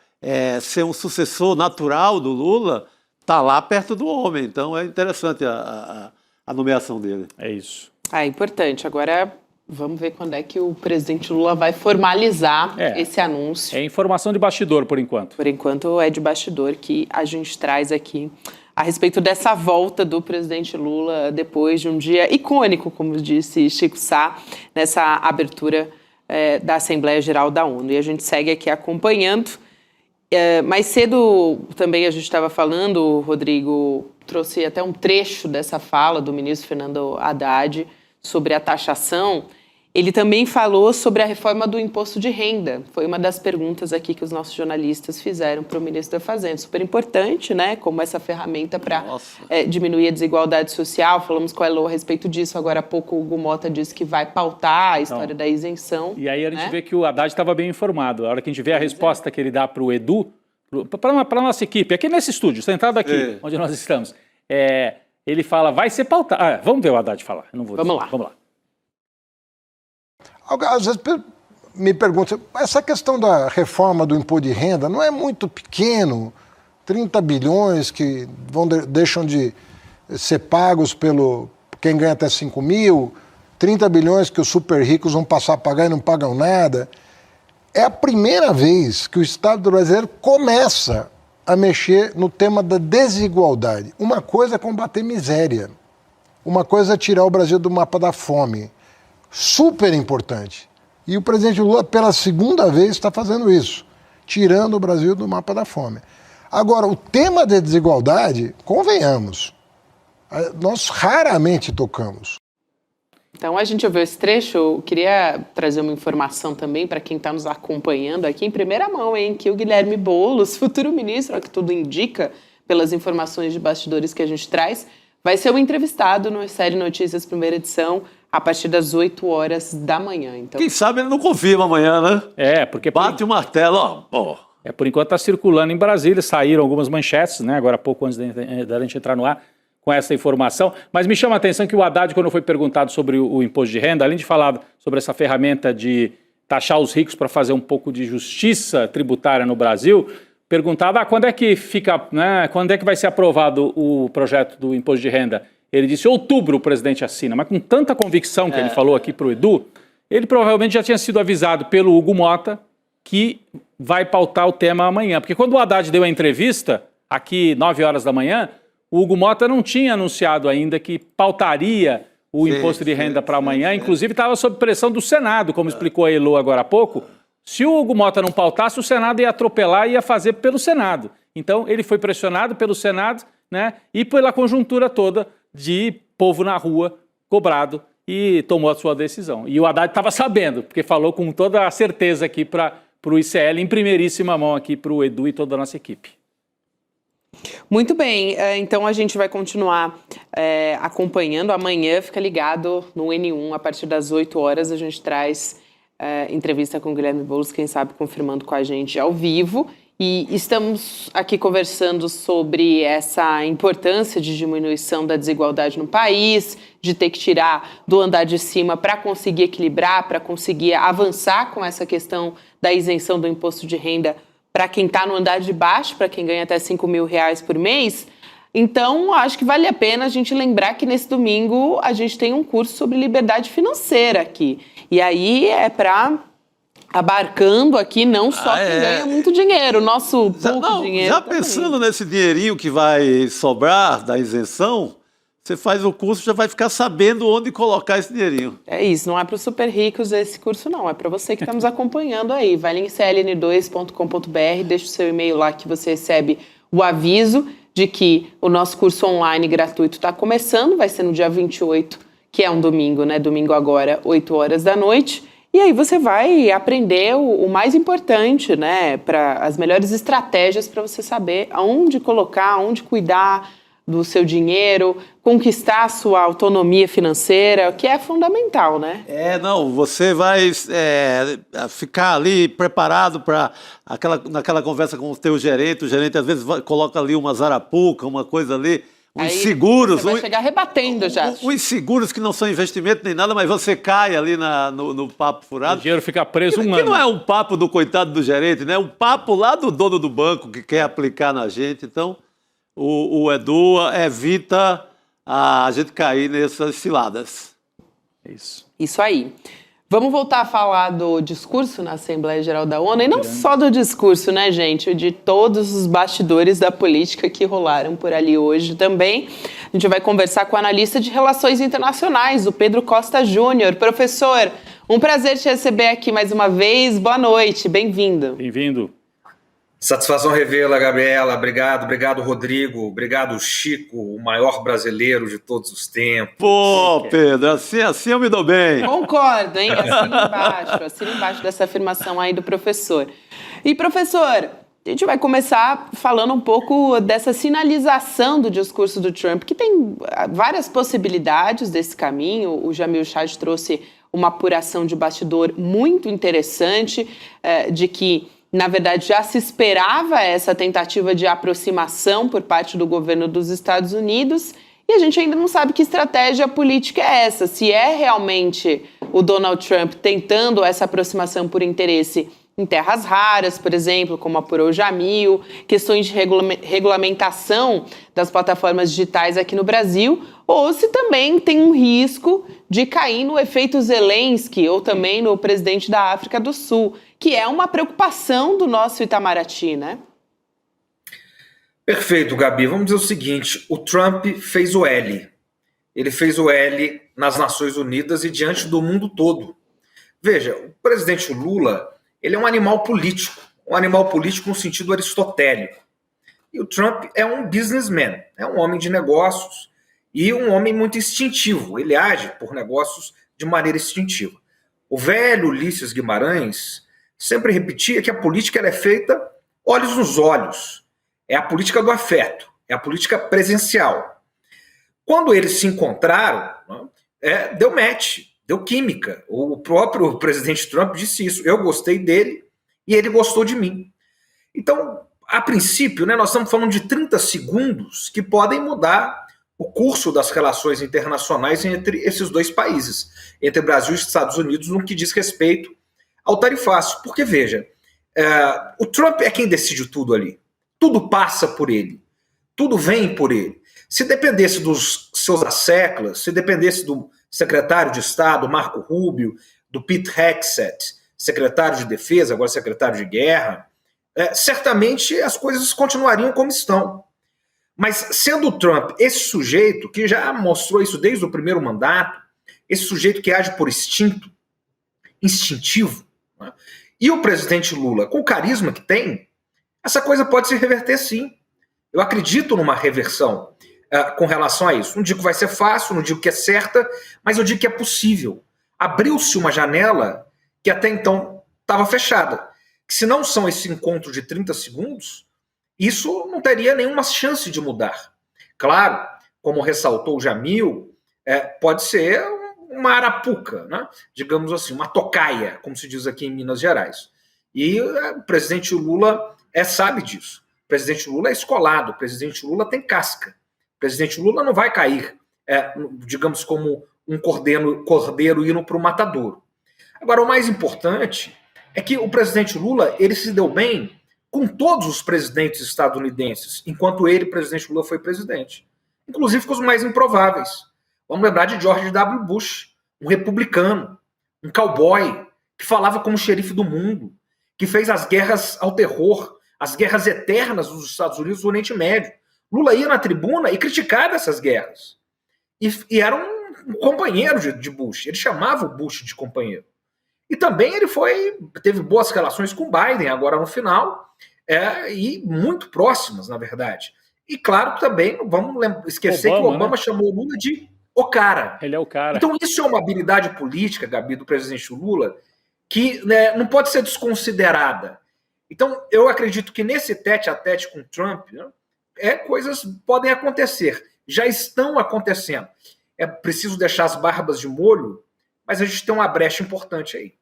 ser um sucessor natural do Lula, está lá perto do homem. Então é interessante a nomeação dele. É isso. Importante. Agora vamos ver quando é que o presidente Lula vai formalizar esse anúncio. É informação de bastidor, por enquanto. Por enquanto é de bastidor que a gente traz aqui a respeito dessa volta do presidente Lula depois de um dia icônico, como disse Chico Sá, nessa abertura da Assembleia Geral da ONU. E a gente segue aqui acompanhando. Mais cedo também a gente estava falando, Rodrigo, trouxe até um trecho dessa fala do ministro Fernando Haddad sobre a taxação. Ele também falou sobre a reforma do imposto de renda. Foi uma das perguntas aqui que os nossos jornalistas fizeram para o ministro da Fazenda. Super importante, né? Como essa ferramenta para diminuir a desigualdade social. Falamos com a Elo a respeito disso. Agora há pouco o Hugo Mota disse que vai pautar a história da isenção. E aí a gente vê que o Haddad estava bem informado. A hora que a gente vê a resposta que ele dá para o Edu, para a nossa equipe, aqui nesse estúdio, sentado aqui, onde nós estamos, ele fala, vai ser pautado. Vamos ver o Haddad falar. Eu não vou dizer. Vamos lá. Às vezes me perguntam, essa questão da reforma do imposto de renda não é muito pequeno? 30 bilhões que deixam de ser pagos pelo quem ganha até 5 mil, 30 bilhões que os super ricos vão passar a pagar e não pagam nada. É a primeira vez que o Estado brasileiro começa a mexer no tema da desigualdade. Uma coisa é combater miséria, uma coisa é tirar o Brasil do mapa da fome. Super importante. E o presidente Lula, pela segunda vez, está fazendo isso, tirando o Brasil do mapa da fome. Agora, o tema da desigualdade, convenhamos, nós raramente tocamos. Então, a gente ouviu esse trecho. Eu queria trazer uma informação também para quem está nos acompanhando aqui em primeira mão, hein, que o Guilherme Boulos, futuro ministro, ao que tudo indica, pelas informações de bastidores que a gente traz, vai ser o entrevistado no Série Notícias, primeira edição, a partir das 8 horas da manhã. Então... Quem sabe ele não confirma amanhã, né? Porque... Bate o martelo, ó. Por enquanto está circulando em Brasília, saíram algumas manchetes, né? Agora há pouco antes da gente entrar no ar com essa informação. Mas me chama a atenção que o Haddad, quando foi perguntado sobre o imposto de renda, além de falar sobre essa ferramenta de taxar os ricos para fazer um pouco de justiça tributária no Brasil, perguntado, quando é que fica, né? Quando é que vai ser aprovado o projeto do imposto de renda? Ele disse, outubro o presidente assina, mas com tanta convicção que ele falou aqui para o Edu, ele provavelmente já tinha sido avisado pelo Hugo Mota que vai pautar o tema amanhã. Porque quando o Haddad deu a entrevista, aqui 9 horas da manhã, o Hugo Mota não tinha anunciado ainda que pautaria o imposto de renda para amanhã, inclusive estava sob pressão do Senado, como explicou a Elo agora há pouco. Se o Hugo Mota não pautasse, o Senado ia atropelar e ia fazer pelo Senado. Então ele foi pressionado pelo Senado, né, e pela conjuntura toda de povo na rua, cobrado, e tomou a sua decisão. E o Haddad estava sabendo, porque falou com toda a certeza aqui para o ICL, em primeiríssima mão aqui para o Edu e toda a nossa equipe. Muito bem, então a gente vai continuar acompanhando. Amanhã, fica ligado no N1, a partir das 8 horas a gente traz entrevista com o Guilherme Boulos, quem sabe confirmando com a gente ao vivo. E estamos aqui conversando sobre essa importância de diminuição da desigualdade no país, de ter que tirar do andar de cima para conseguir equilibrar, para conseguir avançar com essa questão da isenção do imposto de renda para quem está no andar de baixo, para quem ganha até R$5.000 por mês. Então, acho que vale a pena a gente lembrar que nesse domingo a gente tem um curso sobre liberdade financeira aqui. E aí é para... abarcando aqui não só quem ganha muito dinheiro, o nosso pouco dinheiro. Já também. Pensando nesse dinheirinho que vai sobrar da isenção, você faz o curso, já vai ficar sabendo onde colocar esse dinheirinho. É isso, não é para os super ricos esse curso não, é para você que está nos acompanhando aí. Vai em cln2.com.br, deixa o seu e-mail lá que você recebe o aviso de que o nosso curso online gratuito está começando, vai ser no dia 28, que é um domingo, né? Domingo agora, 8 horas da noite. E aí você vai aprender o mais importante, né, as melhores estratégias para você saber aonde colocar, aonde cuidar do seu dinheiro, conquistar a sua autonomia financeira, que é fundamental, né? Você vai ficar ali preparado para naquela conversa com o teu gerente. O gerente às vezes coloca ali uma zarapuca, uma coisa ali. Os seguros. Você vai chegar rebatendo já. Os seguros que não são investimento nem nada, mas você cai ali no papo furado. O dinheiro fica preso um ano. Que não é um papo do coitado do gerente, né? É um papo lá do dono do banco que quer aplicar na gente. Então, o Edu evita a gente cair nessas ciladas. É isso. Isso aí. Vamos voltar a falar do discurso na Assembleia Geral da ONU, e não só do discurso, né, gente? De todos os bastidores da política que rolaram por ali hoje também. A gente vai conversar com o analista de Relações Internacionais, o Pedro Costa Júnior. Professor, um prazer te receber aqui mais uma vez. Boa noite, bem-vindo. Bem-vindo. Satisfação revê-la, Gabriela. Obrigado, Rodrigo. Obrigado, Chico, o maior brasileiro de todos os tempos. Pô, Pedro, assim eu me dou bem. Concordo, hein? Assina embaixo dessa afirmação aí do professor. E, professor, a gente vai começar falando um pouco dessa sinalização do discurso do Trump, que tem várias possibilidades desse caminho. O Jamil Chad trouxe uma apuração de bastidor muito interessante, de que, na verdade, já se esperava essa tentativa de aproximação por parte do governo dos Estados Unidos e a gente ainda não sabe que estratégia política é essa. Se é realmente o Donald Trump tentando essa aproximação por interesse em terras raras, por exemplo, como apurou o Jamil, questões de regulamentação das plataformas digitais aqui no Brasil, ou se também tem um risco de cair no efeito Zelensky ou também no presidente da África do Sul, que é uma preocupação do nosso Itamaraty, né? Perfeito, Gabi. Vamos dizer o seguinte, o Trump fez o L. Ele fez o L nas Nações Unidas e diante do mundo todo. Veja, o presidente Lula, ele é um animal político no sentido aristotélico. E o Trump é um businessman, é um homem de negócios e um homem muito instintivo. Ele age por negócios de maneira instintiva. O velho Ulisses Guimarães sempre repetia que a política ela é feita olhos nos olhos. É a política do afeto, é a política presencial. Quando eles se encontraram, deu match, deu química. O próprio presidente Trump disse isso. Eu gostei dele e ele gostou de mim. Então, a princípio, nós estamos falando de 30 segundos que podem mudar o curso das relações internacionais entre esses dois países, entre Brasil e Estados Unidos, no que diz respeito ao tarifaço. Porque, veja, o Trump é quem decide tudo ali. Tudo passa por ele. Tudo vem por ele. Se dependesse dos seus asseclas, se dependesse do secretário de Estado, Marco Rubio, do Pete Hegseth, secretário de Defesa, agora secretário de Guerra, certamente as coisas continuariam como estão. Mas sendo o Trump esse sujeito, que já mostrou isso desde o primeiro mandato, esse sujeito que age por instintivo, né? E o presidente Lula, com o carisma que tem, essa coisa pode se reverter sim. Eu acredito numa reversão com relação a isso. Não digo que vai ser fácil, não digo que é certa, mas eu digo que é possível. Abriu-se uma janela que até então estava fechada. Que se não são esse encontro de 30 segundos, isso não teria nenhuma chance de mudar. Claro, como ressaltou o Jamil, pode ser uma arapuca, né? Digamos assim, uma tocaia, como se diz aqui em Minas Gerais. E o presidente Lula sabe disso. O presidente Lula é escolado, o presidente Lula tem casca. O presidente Lula não vai cair, digamos, como um cordeiro indo para o matadouro. Agora, o mais importante é que o presidente Lula ele se deu bem com todos os presidentes estadunidenses, enquanto ele, presidente Lula, foi presidente. Inclusive com os mais improváveis. Vamos lembrar de George W. Bush, um republicano, um cowboy, que falava como xerife do mundo, que fez as guerras ao terror, as guerras eternas dos Estados Unidos do Oriente Médio. Lula ia na tribuna e criticava essas guerras. E era um companheiro de Bush. Ele chamava o Bush de companheiro. E também ele teve boas relações com Biden, agora no final, e muito próximas, na verdade. E claro, também não vamos esquecer que o Obama, né, chamou o Lula de o cara. Ele é o cara. Então isso é uma habilidade política, Gabi, do presidente Lula, que não pode ser desconsiderada. Então eu acredito que nesse tete-a-tete com Trump, coisas podem acontecer, já estão acontecendo. É preciso deixar as barbas de molho, mas a gente tem uma brecha importante aí.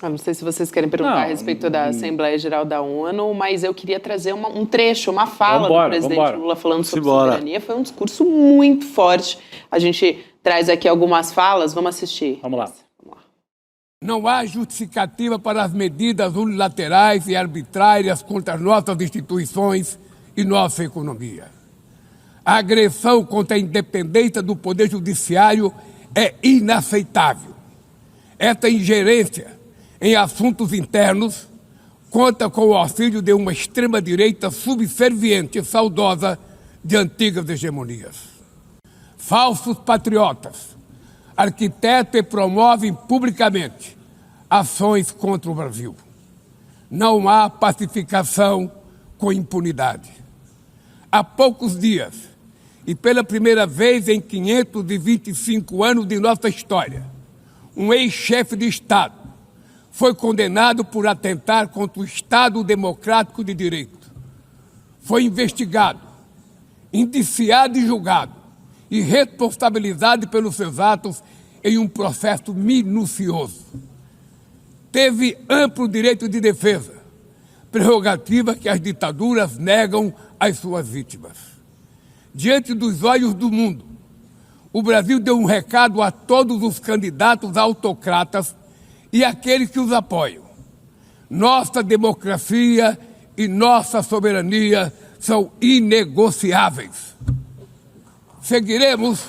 Eu não sei se vocês querem perguntar a respeito da Assembleia Geral da ONU, mas eu queria trazer um trecho, uma fala do presidente Lula falando sobre soberania. Foi um discurso muito forte. A gente traz aqui algumas falas, vamos assistir. Vamos lá. Não há justificativa para as medidas unilaterais e arbitrárias contra as nossas instituições e nossa economia. A agressão contra a independência do Poder Judiciário é inaceitável. Esta ingerência em assuntos internos conta com o auxílio de uma extrema-direita subserviente e saudosa de antigas hegemonias. Falsos patriotas arquitetam e promovem publicamente ações contra o Brasil. não há pacificação com impunidade. Há poucos dias, e pela primeira vez em 525 anos de nossa história, um ex-chefe de Estado foi condenado por atentar contra o Estado democrático de direito. Foi investigado, indiciado e julgado, e responsabilizado pelos seus atos em um processo minucioso. Teve amplo direito de defesa, prerrogativa que as ditaduras negam às suas vítimas. Diante dos olhos do mundo, o Brasil deu um recado a todos os candidatos autocratas e àqueles que os apoiam. Nossa democracia e nossa soberania são inegociáveis. Seguiremos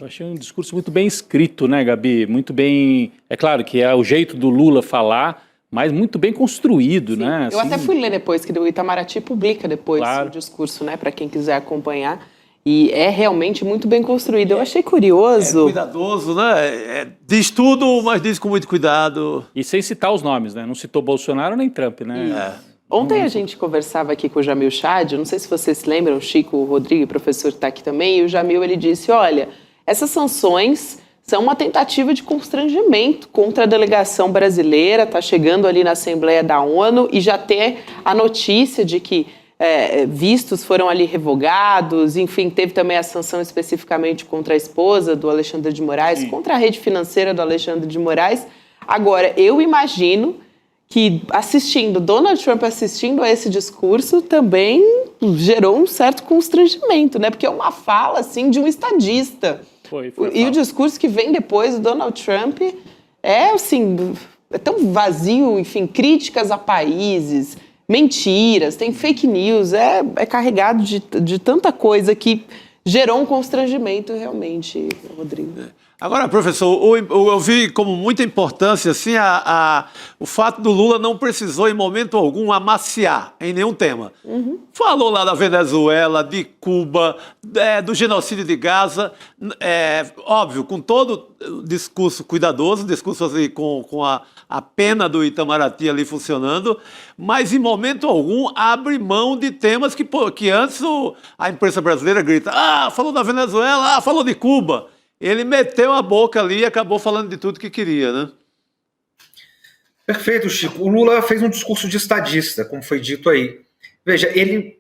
Eu achei um discurso muito bem escrito, né, Gabi? Muito bem... É claro que é o jeito do Lula falar, mas muito bem construído, Sim. né? Eu Assim, até fui ler depois, que o Itamaraty publica depois Claro. o discurso, né, para quem quiser acompanhar. E é realmente muito bem construído. Eu achei curioso. Cuidadoso, né? Diz tudo, mas diz com muito cuidado. E sem citar os nomes, né? Não citou Bolsonaro nem Trump, né? Ontem a gente conversava aqui com o Jamil Chad, não sei se vocês se lembram, o Chico, o Rodrigo, o professor está aqui também, e o Jamil ele disse, olha, essas sanções são uma tentativa de constrangimento contra a delegação brasileira, está chegando ali na Assembleia da ONU e já ter a notícia de que vistos foram ali revogados, enfim, teve também a sanção especificamente contra a esposa do Alexandre de Moraes, contra a rede financeira do Alexandre de Moraes. Agora, eu imagino que Donald Trump assistindo a esse discurso também gerou um certo constrangimento, né? Porque é uma fala, assim, de um estadista. Foi E o discurso que vem depois do Donald Trump é, assim, é tão vazio, enfim, críticas a países, mentiras, tem fake news, é carregado de tanta coisa que gerou um constrangimento realmente, Rodrigo. Agora, professor, eu vi como muita importância assim, o fato do Lula não precisou em momento algum amaciar em nenhum tema. Falou lá da Venezuela, de Cuba, do genocídio de Gaza, óbvio, com todo o discurso cuidadoso, discurso assim, com a pena do Itamaraty ali funcionando, mas em momento algum abre mão de temas que antes a imprensa brasileira grita, falou da Venezuela, falou de Cuba. Ele meteu a boca ali e acabou falando de tudo que queria, né? Perfeito, Chico. O Lula fez um discurso de estadista, como foi dito aí. Veja,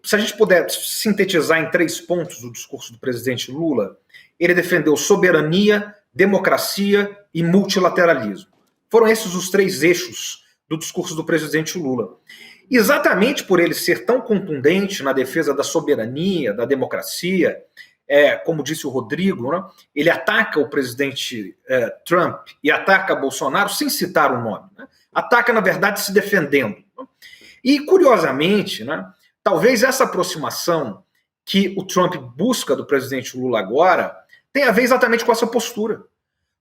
se a gente puder sintetizar em 3 pontos o discurso do presidente Lula, ele defendeu soberania, democracia e multilateralismo. Foram esses os 3 eixos do discurso do presidente Lula. Exatamente por ele ser tão contundente na defesa da soberania, da democracia, como disse o Rodrigo, né, ele ataca o presidente Trump e ataca Bolsonaro sem citar o nome. Né? Ataca, na verdade, se defendendo. Né? E, curiosamente, né, talvez essa aproximação que o Trump busca do presidente Lula agora tenha a ver exatamente com essa postura.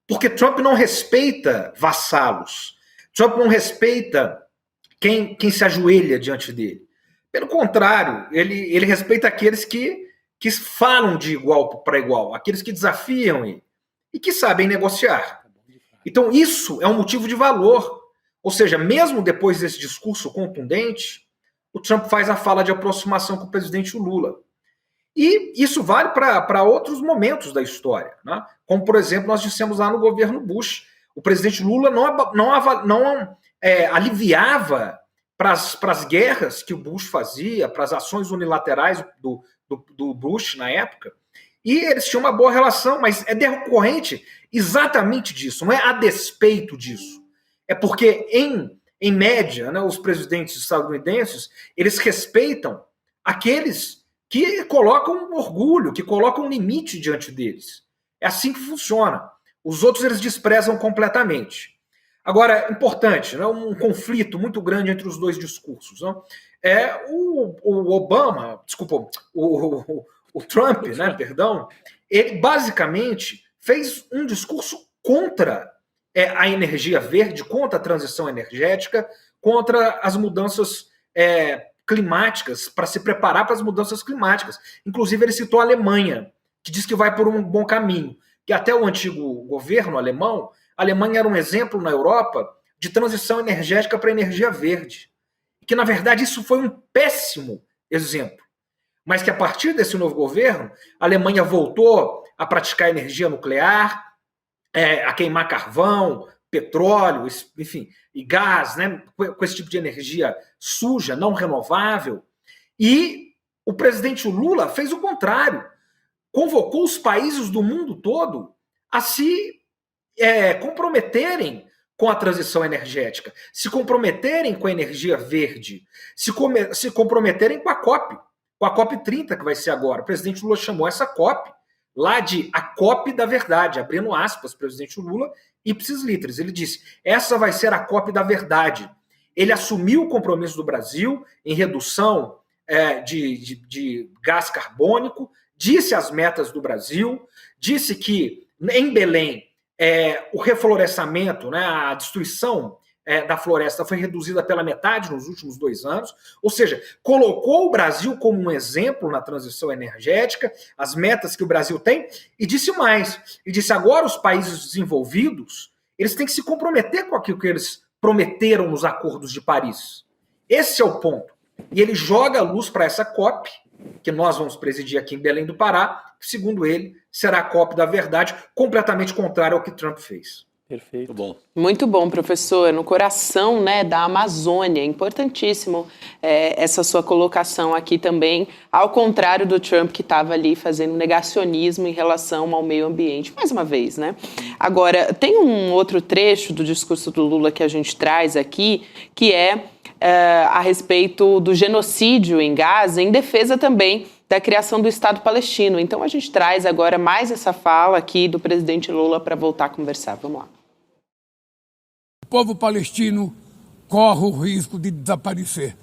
Porque Trump não respeita vassalos. Trump não respeita quem se ajoelha diante dele. Pelo contrário, ele respeita aqueles que falam de igual para igual, aqueles que desafiam ele e que sabem negociar. Então isso é um motivo de valor. Ou seja, mesmo depois desse discurso contundente, o Trump faz a fala de aproximação com o presidente Lula. E isso vale para outros momentos da história, né? Como, por exemplo, nós dissemos lá no governo Bush, o presidente Lula não aliviava para as guerras que o Bush fazia, para as ações unilaterais do Bush na época, e eles tinham uma boa relação, mas é decorrente exatamente disso, não é a despeito disso. É porque, em média, né, os presidentes estadunidenses, eles respeitam aqueles que colocam orgulho, que colocam limite diante deles. É assim que funciona. Os outros eles desprezam completamente. Agora, importante, né, um conflito muito grande entre os 2 discursos. Né? O Trump, né, perdão, ele basicamente fez um discurso contra a energia verde, contra a transição energética, contra as mudanças climáticas, para se preparar para as mudanças climáticas. Inclusive, ele citou a Alemanha, que diz que vai por um bom caminho, que até o antigo governo alemão a Alemanha era um exemplo na Europa de transição energética para energia verde. Que, na verdade, isso foi um péssimo exemplo. Mas que, a partir desse novo governo, a Alemanha voltou a praticar energia nuclear, a queimar carvão, petróleo, enfim, e gás, né, com esse tipo de energia suja, não renovável. E o presidente Lula fez o contrário. Convocou os países do mundo todo a se comprometerem com a transição energética, se comprometerem com a energia verde, se comprometerem com a COP 30, que vai ser agora. O presidente Lula chamou essa COP lá de a COP da verdade, abrindo aspas, presidente Lula, ipsis literis. Ele disse, essa vai ser a COP da verdade. Ele assumiu o compromisso do Brasil em redução de gás carbônico, disse as metas do Brasil, disse que em Belém o reflorestamento, né, a destruição da floresta foi reduzida pela metade nos últimos 2 anos, ou seja, colocou o Brasil como um exemplo na transição energética, as metas que o Brasil tem, e disse mais, e disse agora os países desenvolvidos, eles têm que se comprometer com aquilo que eles prometeram nos acordos de Paris. Esse é o ponto. E ele joga a luz para essa COP, que nós vamos presidir aqui em Belém do Pará, que, segundo ele, será a COP da verdade, completamente contrário ao que Trump fez. Perfeito. Bom. Muito bom, professor. No coração, né, da Amazônia. Importantíssimo essa sua colocação aqui também, ao contrário do Trump, que estava ali fazendo negacionismo em relação ao meio ambiente, mais uma vez, né? Agora, tem um outro trecho do discurso do Lula que a gente traz aqui, que a respeito do genocídio em Gaza, em defesa também da criação do Estado palestino. Então, a gente traz agora mais essa fala aqui do presidente Lula para voltar a conversar. Vamos lá. O povo palestino corre o risco de desaparecer.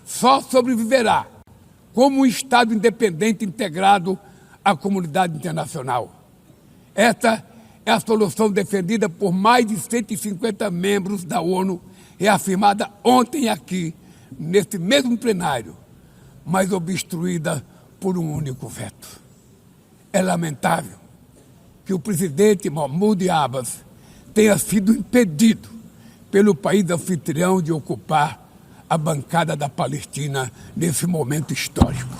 Só sobreviverá como um Estado independente integrado à comunidade internacional. Esta é a solução defendida por mais de 150 membros da ONU, reafirmada ontem aqui, neste mesmo plenário, mas obstruída por um único veto. É lamentável que o presidente Mahmoud Abbas tenha sido impedido pelo país anfitrião de ocupar a bancada da Palestina nesse momento histórico.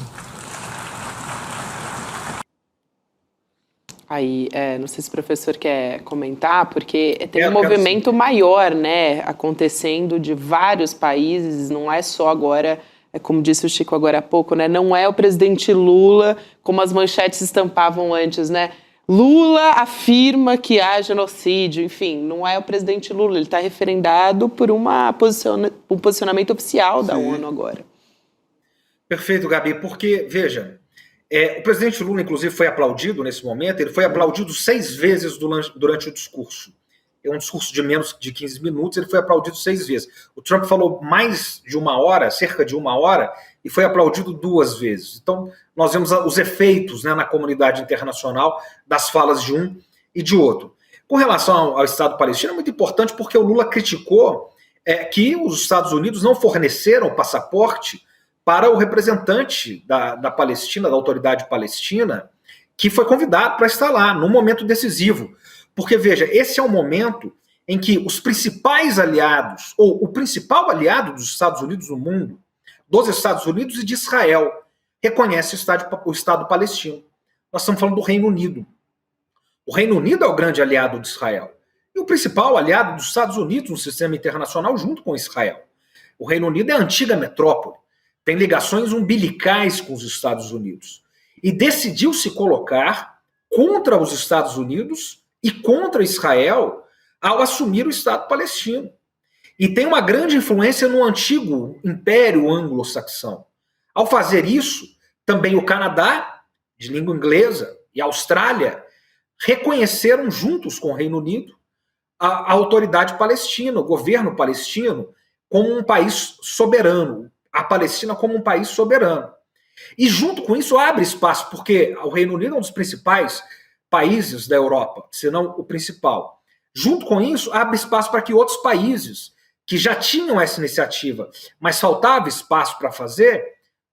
Aí, não sei se o professor quer comentar, porque tem um movimento maior, né, acontecendo de vários países, não é só agora, como disse o Chico agora há pouco, né, não é o presidente Lula, como as manchetes estampavam antes, né, Lula afirma que há genocídio, enfim, não é o presidente Lula, ele está referendado por um posicionamento oficial da ONU agora. Perfeito, Gabi, porque, veja, o presidente Lula, inclusive, foi aplaudido nesse momento, ele foi aplaudido 6 vezes durante o discurso. É um discurso de menos de 15 minutos, ele foi aplaudido 6 vezes. O Trump falou mais de 1 hora, cerca de 1 hora, e foi aplaudido 2 vezes. Então, nós vemos os efeitos, né, na comunidade internacional das falas de um e de outro. Com relação ao Estado palestino, é muito importante porque o Lula criticou que os Estados Unidos não forneceram passaporte para o representante da Palestina, da autoridade palestina, que foi convidado para estar lá, num momento decisivo. Porque, veja, esse é o momento em que os principais aliados, ou o principal aliado dos Estados Unidos no mundo, dos Estados Unidos e de Israel, reconhece o Estado palestino. Nós estamos falando do Reino Unido. O Reino Unido é o grande aliado de Israel. E o principal aliado dos Estados Unidos no sistema internacional junto com Israel. O Reino Unido é a antiga metrópole. Tem ligações umbilicais com os Estados Unidos. E decidiu se colocar contra os Estados Unidos e contra Israel ao assumir o Estado palestino. E tem uma grande influência no antigo Império Anglo-Saxão. Ao fazer isso, também o Canadá, de língua inglesa, e a Austrália reconheceram juntos com o Reino Unido a autoridade palestina, o governo palestino, como um país soberano, a Palestina como um país soberano. E junto com isso abre espaço, porque o Reino Unido é um dos principais países da Europa, se não o principal. Junto com isso, abre espaço para que outros países que já tinham essa iniciativa, mas faltava espaço para fazer,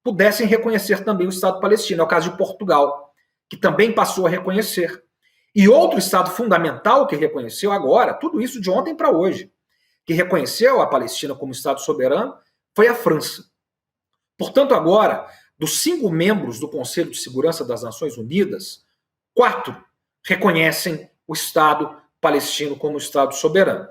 pudessem reconhecer também o Estado palestino. É o caso de Portugal, que também passou a reconhecer. E outro Estado fundamental que reconheceu agora, tudo isso de ontem para hoje, que reconheceu a Palestina como Estado soberano, foi a França. Portanto, agora, dos 5 membros do Conselho de Segurança das Nações Unidas, 4 reconhecem o Estado palestino como Estado soberano.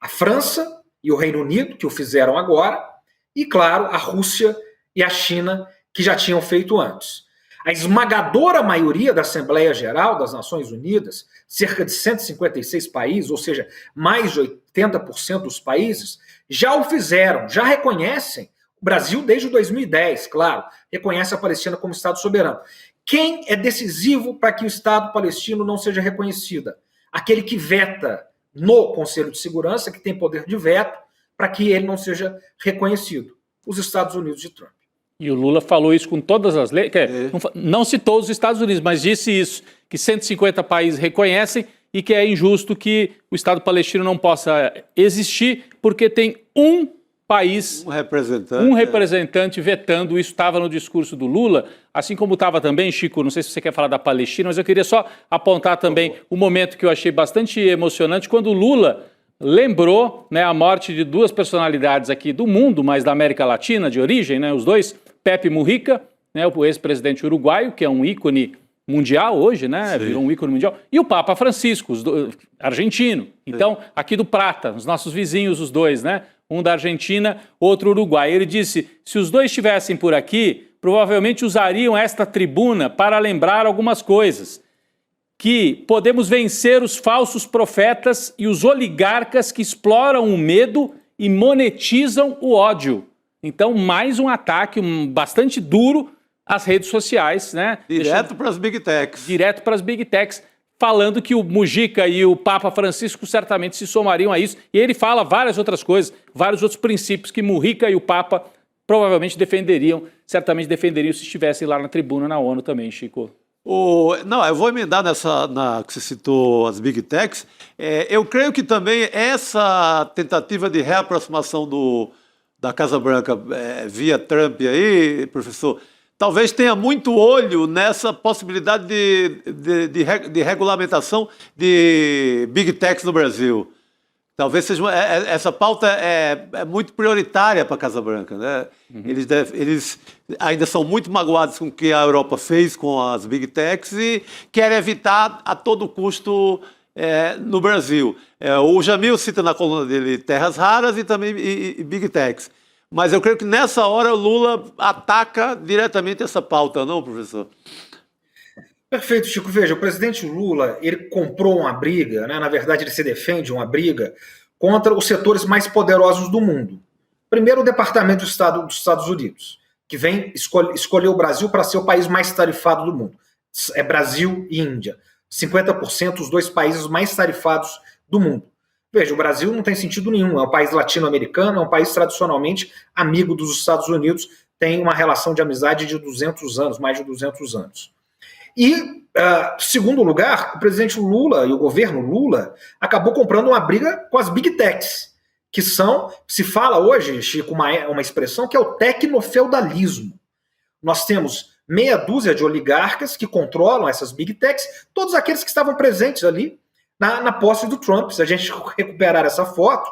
A França e o Reino Unido, que o fizeram agora, e, claro, a Rússia e a China, que já tinham feito antes. A esmagadora maioria da Assembleia Geral das Nações Unidas, cerca de 156 países, ou seja, mais de 80% dos países, já o fizeram, já reconhecem. O Brasil, desde 2010, claro, reconhece a Palestina como Estado soberano. Quem é decisivo para que o Estado palestino não seja reconhecido? Aquele que veta no Conselho de Segurança, que tem poder de veto, para que ele não seja reconhecido. Os Estados Unidos de Trump. E o Lula falou isso com todas as leis, não citou os Estados Unidos, mas disse isso, que 150 países reconhecem e que é injusto que o Estado palestino não possa existir porque tem um país, um representante vetando. Isso estava no discurso do Lula, assim como estava também, Chico, não sei se você quer falar da Palestina, mas eu queria só apontar também um momento que eu achei bastante emocionante, quando o Lula lembrou, né, a morte de 2 personalidades aqui do mundo, mas da América Latina, de origem, né, os dois, Pepe Mujica, né, o ex-presidente uruguaio, que é um ícone mundial hoje, né, virou um ícone mundial, e o Papa Francisco, argentino. Então, aqui do Prata, os nossos vizinhos, os dois, né, um da Argentina, outro uruguaio. Ele disse, se os dois estivessem por aqui, provavelmente usariam esta tribuna para lembrar algumas coisas. Que podemos vencer os falsos profetas e os oligarcas que exploram o medo e monetizam o ódio. Então, mais um ataque bastante duro às redes sociais, né? Direto para as Big Techs. Direto para as Big Techs, falando que o Mujica e o Papa Francisco certamente se somariam a isso. E ele fala várias outras coisas, vários outros princípios que Mujica e o Papa provavelmente certamente defenderiam se estivessem lá na tribuna na ONU também, Chico. Não, eu vou emendar na que você citou as Big Techs. Eu creio que também essa tentativa de reaproximação da Casa Branca via Trump aí, professor, talvez tenha muito olho nessa possibilidade de regulamentação de Big Techs no Brasil. Talvez seja essa pauta é muito prioritária para a Casa Branca, né? Uhum. Eles ainda são muito magoados com o que a Europa fez com as Big Techs e querem evitar a todo custo no Brasil. O Jamil cita na coluna dele terras raras e também Big Techs. Mas eu creio que nessa hora o Lula ataca diretamente essa pauta, não, professor? Perfeito, Chico. Veja, o presidente Lula, ele comprou uma briga, né? Na verdade ele se defende uma briga contra os setores mais poderosos do mundo. Primeiro, o Departamento de Estado dos Estados Unidos, que vem escolher o Brasil para ser o país mais tarifado do mundo. É Brasil e Índia. 50% os 2 países mais tarifados do mundo. Veja, o Brasil não tem sentido nenhum, é um país latino-americano, é um país tradicionalmente amigo dos Estados Unidos, tem uma relação de amizade de 200 anos, mais de 200 anos. E, segundo lugar, o presidente Lula e o governo Lula acabou comprando uma briga com as Big Techs, que se fala hoje, Chico, uma expressão que é o tecnofeudalismo. Nós temos meia dúzia de oligarcas que controlam essas Big Techs, todos aqueles que estavam presentes ali na posse do Trump. Se a gente recuperar essa foto,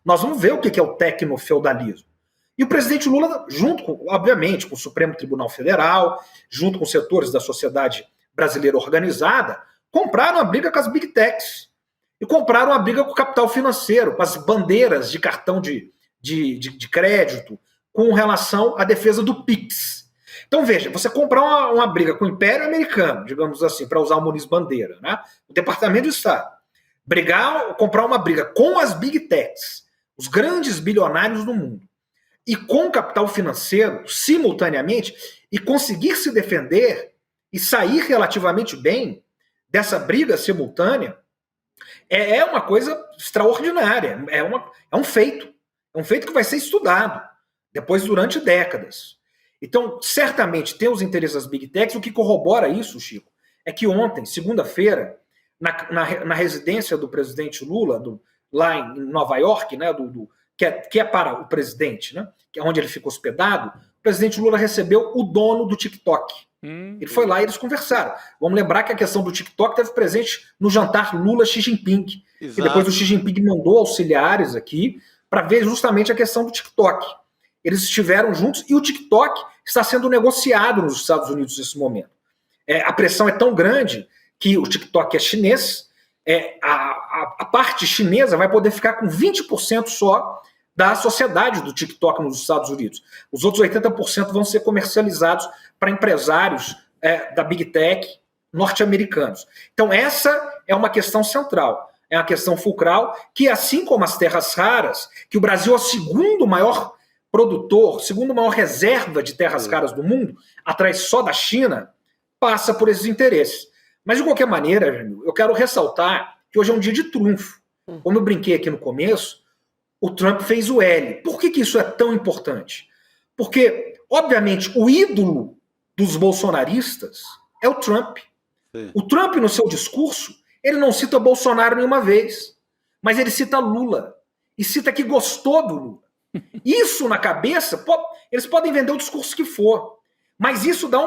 nós vamos ver o que é o tecnofeudalismo. E o presidente Lula, obviamente, com o Supremo Tribunal Federal, junto com setores da sociedade brasileira organizada, compraram a briga com as Big Techs. E compraram a briga com o capital financeiro, com as bandeiras de cartão de crédito, com relação à defesa do PIX. Então, veja, você comprar uma briga com o Império Americano, digamos assim, para usar o Muniz Bandeira, né? O Departamento de Estado, comprar uma briga com as Big Techs, os grandes bilionários do mundo, e com o capital financeiro, simultaneamente, e conseguir se defender e sair relativamente bem dessa briga simultânea, é uma coisa extraordinária, é um feito que vai ser estudado, depois durante décadas. Então, certamente, tem os interesses das Big Techs. O que corrobora isso, Chico, é que ontem, segunda-feira, na residência do presidente Lula, lá em Nova York, né, que é para o presidente, né, que é onde ele fica hospedado, o presidente Lula recebeu o dono do TikTok. Ele foi lá e eles conversaram. Vamos lembrar que a questão do TikTok teve presente no jantar Lula-Xi Jinping. Exato. E depois o Xi Jinping mandou auxiliares aqui para ver justamente a questão do TikTok. Eles estiveram juntos e o TikTok está sendo negociado nos Estados Unidos nesse momento. A pressão é tão grande que o TikTok é chinês, a parte chinesa vai poder ficar com 20% só da sociedade do TikTok nos Estados Unidos. Os outros 80% vão ser comercializados para empresários da Big Tech norte-americanos. Então essa é uma questão central, é uma questão fulcral que, assim como as terras raras, que o Brasil é o segundo maior produtor, segundo maior reserva de terras raras do mundo, atrás só da China, passa por esses interesses. Mas, de qualquer maneira, Jamil, eu quero ressaltar que hoje é um dia de trunfo. Como eu brinquei aqui no começo, o Trump fez o L. Por que isso é tão importante? Porque, obviamente, o ídolo dos bolsonaristas é o Trump. Sim. O Trump, no seu discurso, ele não cita Bolsonaro nenhuma vez, mas ele cita Lula. E cita que gostou do Lula. Isso na cabeça, eles podem vender o discurso que for, mas isso dá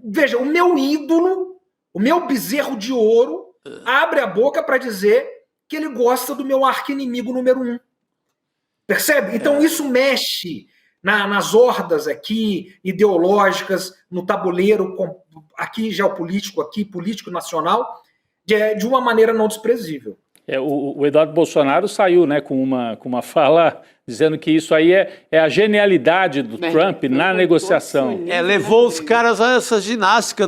veja, o meu ídolo, o meu bezerro de ouro, abre a boca para dizer que ele gosta do meu arqui-inimigo número 1. Percebe? Então isso mexe nas hordas aqui, ideológicas, no tabuleiro aqui geopolítico, aqui político nacional, de uma maneira não desprezível. O Eduardo Bolsonaro saiu, né, com uma fala dizendo que isso aí é a genialidade do Trump na negociação. Levou os caras a essa ginástica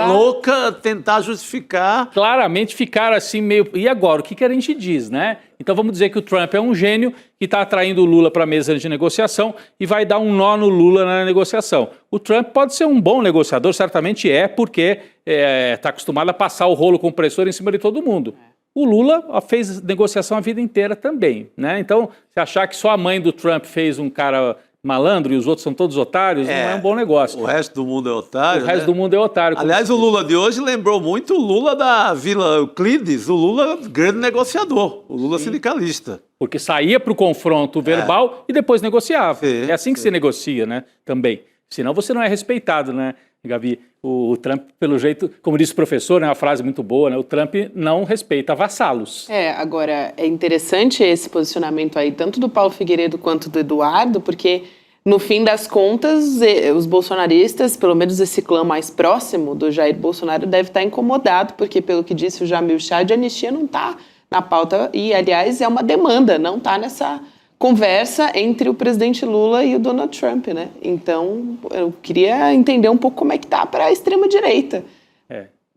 louca, tentar justificar. Claramente ficaram assim meio... E agora, o que a gente diz, né? Então vamos dizer que o Trump é um gênio que está atraindo o Lula para a mesa de negociação e vai dar um nó no Lula na negociação. O Trump pode ser um bom negociador, certamente porque está acostumado a passar o rolo compressor em cima de todo mundo. O Lula fez negociação a vida inteira também, né? Então, se achar que só a mãe do Trump fez um cara malandro e os outros são todos otários, não é um bom negócio. O resto do mundo é otário. O resto do mundo é otário. Aliás, o Lula de hoje lembrou muito o Lula da Vila Euclides, o Lula grande negociador, o Lula sindicalista. Porque saía para o confronto verbal e depois negociava. Sim, é assim que se negocia, né? Também. Senão você não é respeitado, né, Gabi? O Trump, pelo jeito, como disse o professor, é uma frase muito boa, né? O Trump não respeita vassalos. Agora, é interessante esse posicionamento aí, tanto do Paulo Figueiredo quanto do Eduardo, porque, no fim das contas, os bolsonaristas, pelo menos esse clã mais próximo do Jair Bolsonaro, deve estar incomodado, porque, pelo que disse o Jamil Chad, a anistia não está na pauta e, aliás, é uma demanda, não está nessa conversa entre o presidente Lula e o Donald Trump, né? Então, eu queria entender um pouco como é que tá para a extrema-direita.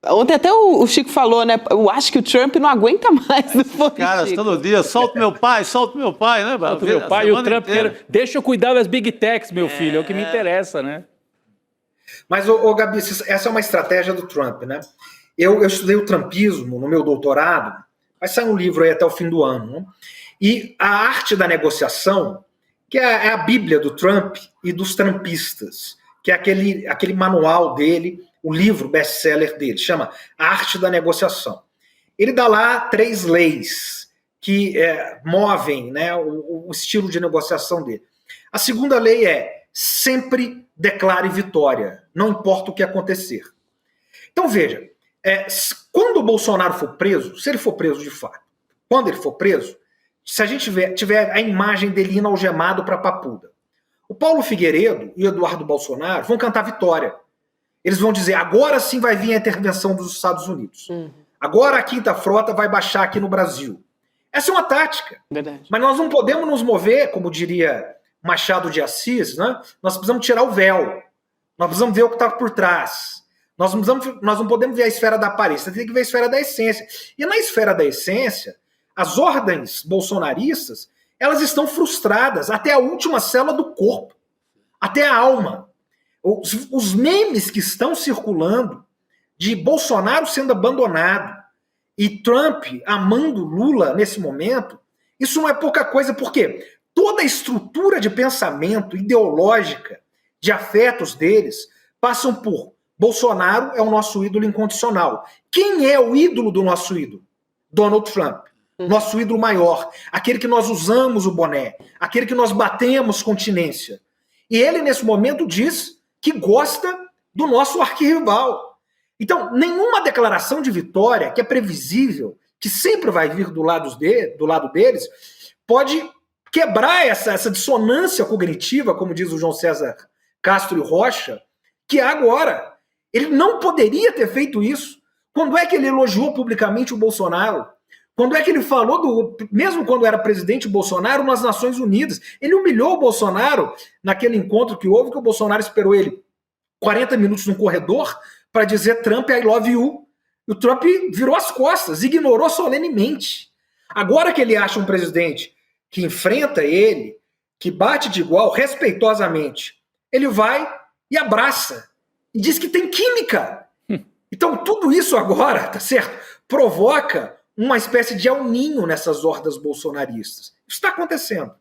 Ontem até o Chico falou, né? Eu acho que o Trump não aguenta mais. Caras, todo dia, solta meu pai, né? Solta meu pai e o Trump deixa eu cuidar das Big Techs, meu filho, é o que me interessa, né? Mas, Gabi, essa é uma estratégia do Trump, né? Eu estudei o trumpismo no meu doutorado, vai sair um livro aí até o fim do ano, né? E a arte da negociação, que é a bíblia do Trump e dos trumpistas, que é aquele manual dele, o livro best-seller dele, chama A Arte da Negociação. Ele dá lá 3 leis que movem, né, o estilo de negociação dele. A segunda lei é sempre declare vitória, não importa o que acontecer. Então veja, quando o Bolsonaro for preso, se ele for preso de fato, quando ele for preso, se a gente tiver a imagem dele indo algemado para Papuda, o Paulo Figueiredo e o Eduardo Bolsonaro vão cantar vitória. Eles vão dizer, agora sim vai vir a intervenção dos Estados Unidos. Agora a Quinta Frota vai baixar aqui no Brasil. Essa é uma tática. Verdade. Mas nós não podemos nos mover, como diria Machado de Assis, né? Nós precisamos tirar o véu. Nós precisamos ver o que está por trás. Nós não podemos ver a esfera da aparência, tem que ver a esfera da essência. E na esfera da essência, as ordens bolsonaristas, elas estão frustradas até a última célula do corpo, até a alma. Os memes que estão circulando de Bolsonaro sendo abandonado e Trump amando Lula nesse momento, isso não é pouca coisa, porque toda a estrutura de pensamento ideológica, de afetos deles, passam por Bolsonaro é o nosso ídolo incondicional. Quem é o ídolo do nosso ídolo? Donald Trump. nosso ídolo maior, aquele que nós usamos o boné, aquele que nós batemos continência. E ele, nesse momento, diz que gosta do nosso arquirrival. Então, nenhuma declaração de vitória, que é previsível, que sempre vai vir do lado deles, pode quebrar essa dissonância cognitiva, como diz o João César Castro e Rocha, que há agora. Ele não poderia ter feito isso. Quando é que ele elogiou publicamente o Bolsonaro? Quando é que ele falou, mesmo quando era presidente Bolsonaro, nas Nações Unidas? Ele humilhou o Bolsonaro naquele encontro que houve, que o Bolsonaro esperou ele 40 minutos no corredor para dizer Trump, I love you. E o Trump virou as costas, ignorou solenemente. Agora que ele acha um presidente que enfrenta ele, que bate de igual, respeitosamente, ele vai e abraça. E diz que tem química. Então, tudo isso agora, tá certo? Provoca uma espécie de El Ninho nessas hordas bolsonaristas. Isso está acontecendo.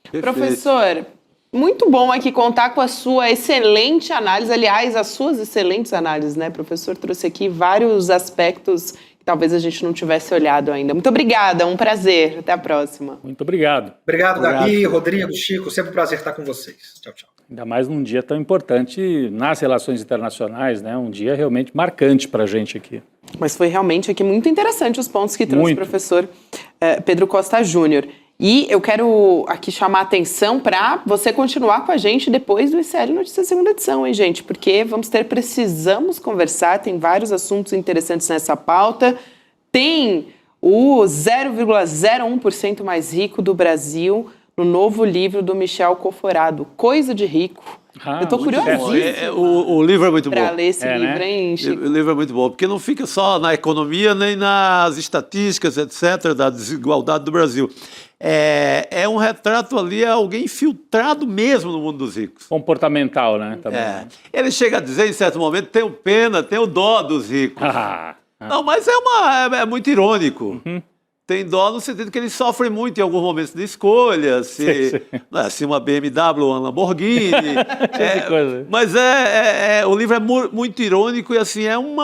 Perfeito. Professor, muito bom aqui contar com a sua excelente análise, aliás, as suas excelentes análises, né? O professor trouxe aqui vários aspectos que talvez a gente não tivesse olhado ainda. Muito obrigada, um prazer. Até a próxima. Muito obrigado. Obrigado, Gabi, Rodrigo, Chico. Sempre um prazer estar com vocês. Tchau, tchau. Ainda mais num dia tão importante nas relações internacionais, né? Um dia realmente marcante para a gente aqui. Mas foi realmente aqui muito interessante os pontos que trouxe o professor Pedro Costa Júnior. E eu quero aqui chamar a atenção para você continuar com a gente depois do ICL Notícias segunda edição, hein, gente? Porque precisamos conversar, tem vários assuntos interessantes nessa pauta. Tem o 0,01% mais rico do Brasil no novo livro do Michel Coforado, Coisa de Rico. Eu tô curiosíssima. O livro é muito bom. Para ler esse livro, né? hein, Chico? O livro é muito bom, porque não fica só na economia, nem nas estatísticas, etc., da desigualdade do Brasil. É um retrato ali, é alguém infiltrado mesmo no mundo dos ricos. Comportamental, né? Também. Ele chega a dizer, em certo momento, tenho pena, tenho dó dos ricos. Não, mas é muito irônico. Tem dó no sentido que eles sofrem muito em alguns momentos de escolha, se uma BMW ou uma Lamborghini. Mas o livro é muito irônico e assim, é um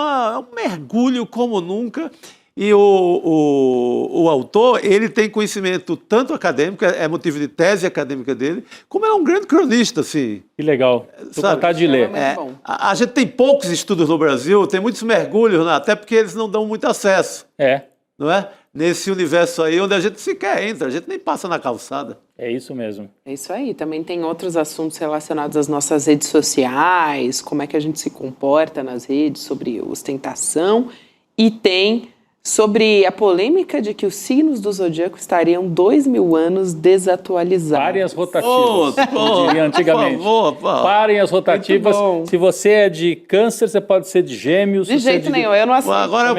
mergulho como nunca. E o autor, ele tem conhecimento tanto acadêmico, é motivo de tese acadêmica dele, como é um grande cronista, assim. Que legal. Tô com vontade de ler. A gente tem poucos estudos no Brasil, tem muitos mergulhos, né? Até porque eles não dão muito acesso. Não é? Nesse universo aí, onde a gente sequer entra, a gente nem passa na calçada. É isso mesmo. É isso aí. Também tem outros assuntos relacionados às nossas redes sociais, como é que a gente se comporta nas redes, sobre ostentação, e tem sobre a polêmica de que os signos do zodíaco estariam 2000 anos desatualizados. Parem as rotativas, eu diria antigamente. Por favor. Parem as rotativas. Se você é de câncer, você pode ser de gêmeos. De jeito nenhum, eu não aceito. Agora eu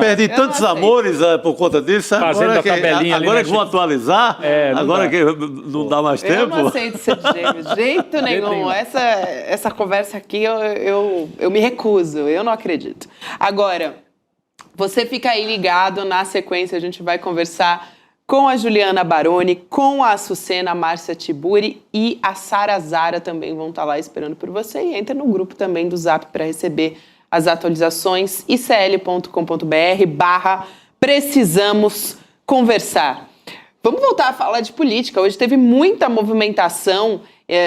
perdi tantos amores por conta disso. Fazendo a tabelinha ali. Agora que vão atualizar, agora que não dá mais tempo. Eu não aceito ser de gêmeos, de jeito nenhum. Essa conversa aqui eu me recuso, eu não acredito. Agora, você fica aí ligado, na sequência a gente vai conversar com a Juliana Baroni, com a Açucena Márcia Tiburi e a Sara Zara também vão estar lá esperando por você. E entra no grupo também do Zap para receber as atualizações, icl.com.br/precisamos conversar. Vamos voltar a falar de política. Hoje teve muita movimentação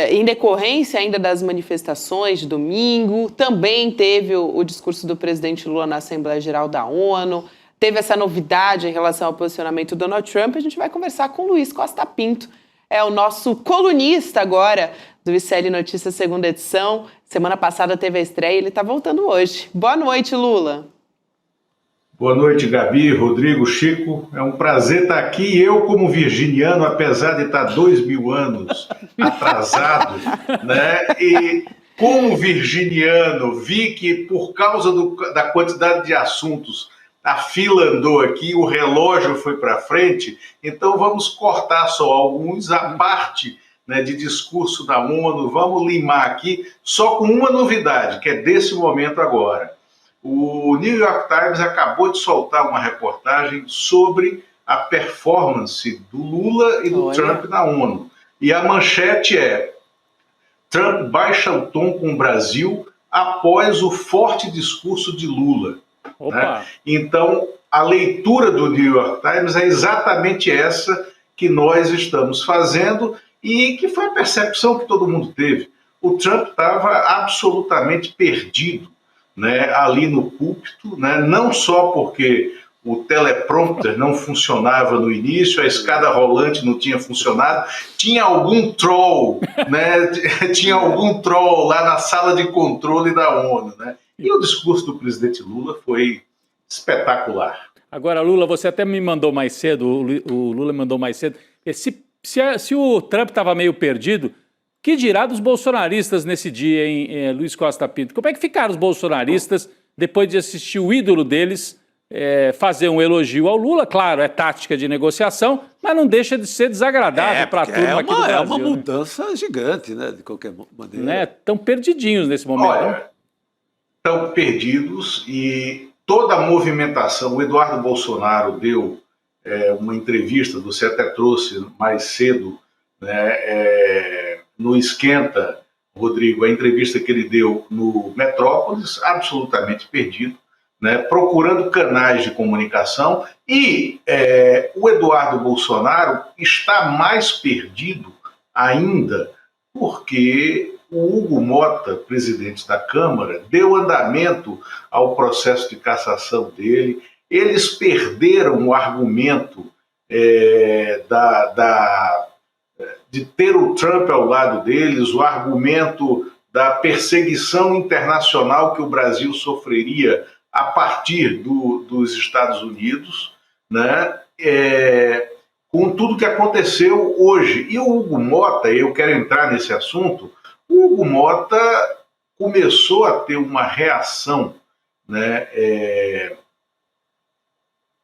em decorrência ainda das manifestações de domingo. Também teve o discurso do presidente Lula na Assembleia Geral da ONU. Teve essa novidade em relação ao posicionamento do Donald Trump. A gente vai conversar com o Luiz Costa Pinto. É o nosso colunista agora do ICL Notícias segunda edição. Semana passada teve a estreia e ele está voltando hoje. Boa noite, Lula. Boa noite, Gabi, Rodrigo, Chico. É um prazer estar aqui. Eu, como virginiano, apesar de estar 2000 anos atrasado, né? E como virginiano, vi que por causa da quantidade de assuntos, a fila andou aqui, o relógio foi para frente, então vamos cortar só alguns, a parte, né, de discurso da ONU, vamos limar aqui só com uma novidade, que é desse momento agora. O New York Times acabou de soltar uma reportagem sobre a performance do Lula e do Trump na ONU. E a manchete é: Trump baixa o tom com o Brasil após o forte discurso de Lula. Né? Então, a leitura do New York Times é exatamente essa que nós estamos fazendo e que foi a percepção que todo mundo teve. O Trump estava absolutamente perdido, né, ali no púlpito, né, não só porque o teleprompter não funcionava no início, a escada rolante não tinha funcionado, tinha algum troll, né, tinha algum troll lá na sala de controle da ONU, né? E o discurso do presidente Lula foi espetacular. Agora, Lula, você até me mandou mais cedo, o Lula me mandou mais cedo, se o Trump estava meio perdido, que dirá dos bolsonaristas nesse dia, hein, Luiz Costa Pinto? Como é que ficaram os bolsonaristas depois de assistir o ídolo deles fazer um elogio ao Lula? Claro, é tática de negociação, mas não deixa de ser desagradável para a turma aqui do Brasil. É uma mudança gigante, né, de qualquer maneira. Né? Estão perdidinhos nesse momento. Olha, estão perdidos e toda a movimentação. O Eduardo Bolsonaro deu uma entrevista, você até trouxe mais cedo, né, no Esquenta, Rodrigo, a entrevista que ele deu no Metrópolis, absolutamente perdido, né, procurando canais de comunicação, e o Eduardo Bolsonaro está mais perdido ainda porque o Hugo Mota, presidente da Câmara, deu andamento ao processo de cassação dele. Eles perderam o argumento de ter o Trump ao lado deles, o argumento da perseguição internacional que o Brasil sofreria a partir dos Estados Unidos, né? Com tudo que aconteceu hoje. E o Hugo Mota, eu quero entrar nesse assunto, o Hugo Mota começou a ter uma reação, né,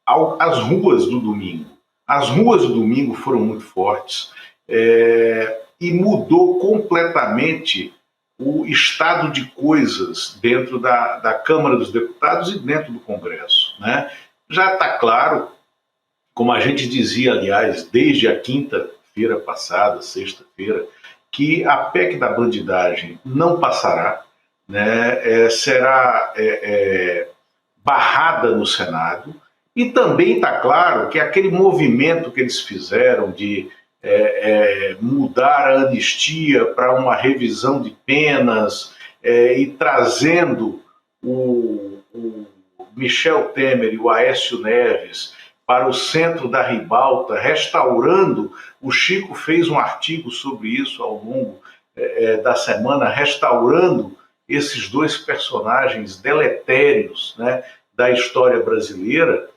às ruas do domingo. As ruas do domingo foram muito fortes e mudou completamente o estado de coisas dentro da Câmara dos Deputados e dentro do Congresso, né? Já está claro, como a gente dizia, aliás, desde a quinta-feira passada, sexta-feira, que a PEC da bandidagem não passará, né? Será barrada no Senado, e também está claro que aquele movimento que eles fizeram de mudar a anistia para uma revisão de penas e trazendo o Michel Temer e o Aécio Neves para o centro da ribalta, restaurando, o Chico fez um artigo sobre isso ao longo da semana, restaurando esses dois personagens deletérios, né, da história brasileira,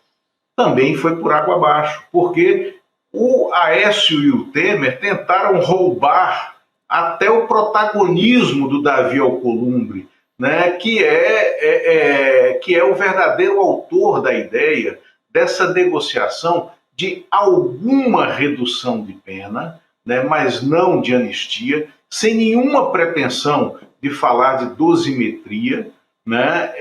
também foi por água abaixo, porque o Aécio e o Temer tentaram roubar até o protagonismo do Davi Alcolumbre, né, que é o verdadeiro autor da ideia dessa negociação de alguma redução de pena, né, mas não de anistia, sem nenhuma pretensão de falar de dosimetria, né,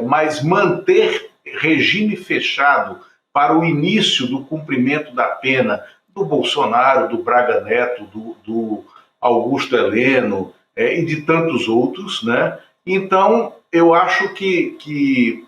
mas manter regime fechado para o início do cumprimento da pena do Bolsonaro, do Braga Neto, do Augusto Heleno e de tantos outros, né? Então, eu acho que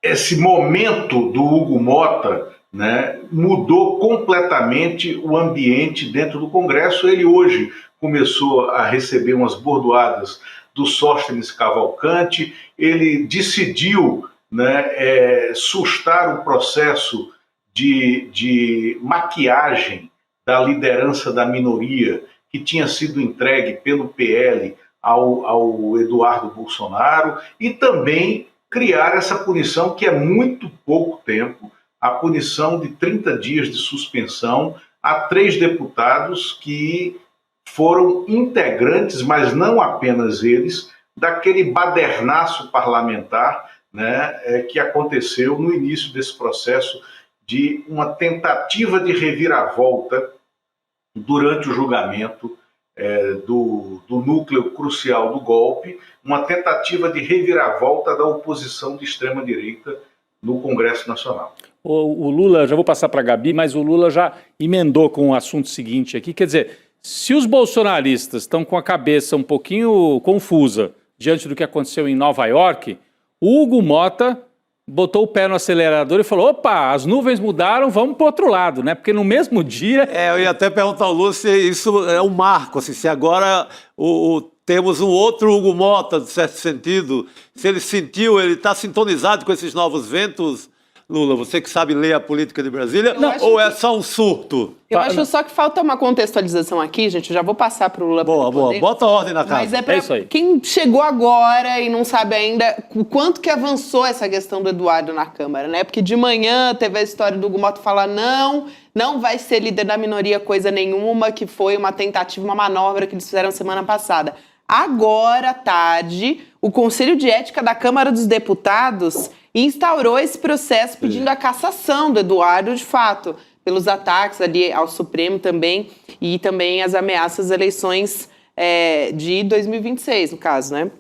esse momento do Hugo Mota, né, mudou completamente o ambiente dentro do Congresso. Ele hoje começou a receber umas bordoadas do Sóstenes Cavalcante, ele decidiu, né, sustar o processo de maquiagem da liderança da minoria que tinha sido entregue pelo PL ao Eduardo Bolsonaro, e também criar essa punição que é muito pouco tempo, a punição de 30 dias de suspensão a 3 deputados que foram integrantes, mas não apenas eles, daquele badernaço parlamentar, né, que aconteceu no início desse processo de uma tentativa de reviravolta durante o julgamento do núcleo crucial do golpe, uma tentativa de reviravolta da oposição de extrema-direita no Congresso Nacional. O Lula, já vou passar para a Gabi, mas o Lula já emendou com o assunto seguinte aqui, quer dizer, se os bolsonaristas estão com a cabeça um pouquinho confusa diante do que aconteceu em Nova York, O Hugo Mota botou o pé no acelerador e falou, opa, as nuvens mudaram, vamos para o outro lado, né? Porque no mesmo dia... Eu ia até perguntar ao Lula se isso é um marco, assim, se agora temos um outro Hugo Mota, de certo sentido, se ele sentiu, ele está sintonizado com esses novos ventos. Lula, você que sabe ler a política de Brasília, ou é só um surto? Eu acho só que falta uma contextualização aqui, gente. Eu já vou passar para o Lula. Boa, bota ordem na casa. Mas é para isso aí. Quem chegou agora e não sabe ainda o quanto que avançou essa questão do Eduardo na Câmara, né? Porque de manhã teve a história do Hugo Mota falar não vai ser líder da minoria coisa nenhuma, que foi uma tentativa, uma manobra que eles fizeram semana passada. Agora, à tarde, o Conselho de Ética da Câmara dos Deputados instaurou esse processo pedindo a cassação do Eduardo, de fato, pelos ataques ali ao Supremo também, e também as ameaças às eleições de 2026, no caso, né?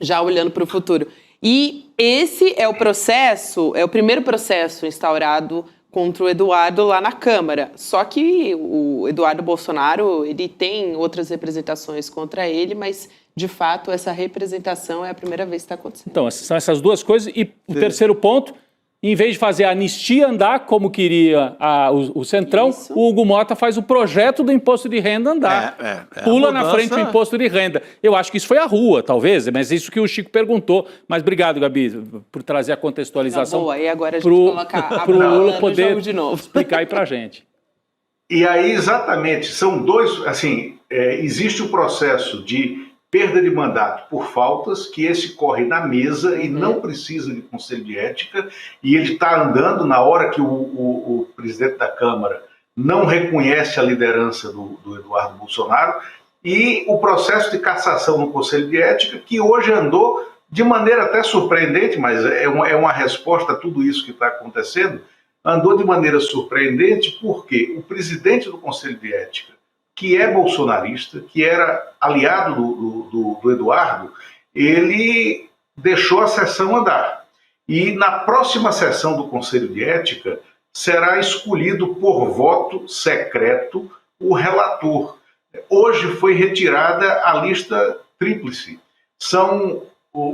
Já olhando para o futuro. E esse é o processo, é o primeiro processo instaurado contra o Eduardo lá na Câmara. Só que o Eduardo Bolsonaro, ele tem outras representações contra ele, mas, de fato, essa representação é a primeira vez que está acontecendo. Então, são essas duas coisas. E o terceiro ponto, em vez de fazer a anistia andar, como queria o Centrão, o Hugo Mota faz o projeto do imposto de renda andar. Pula na frente do imposto de renda. Eu acho que isso foi a rua, talvez, mas isso que o Chico perguntou. Mas obrigado, Gabi, por trazer a contextualização. Boa, e agora a gente coloca a Lula poder jogo de novo. explicar aí pra gente. E aí, exatamente, são dois, assim, existe o processo de perda de mandato por faltas, que esse corre na mesa e não precisa de conselho de ética, e ele está andando na hora que o presidente da Câmara não reconhece a liderança do Eduardo Bolsonaro, e o processo de cassação no conselho de ética, que hoje andou de maneira até surpreendente, mas é uma resposta a tudo isso que está acontecendo, andou de maneira surpreendente porque o presidente do conselho de ética, que é bolsonarista, que era aliado do Eduardo, ele deixou a sessão andar. E na próxima sessão do Conselho de Ética será escolhido por voto secreto o relator. Hoje foi retirada a lista tríplice.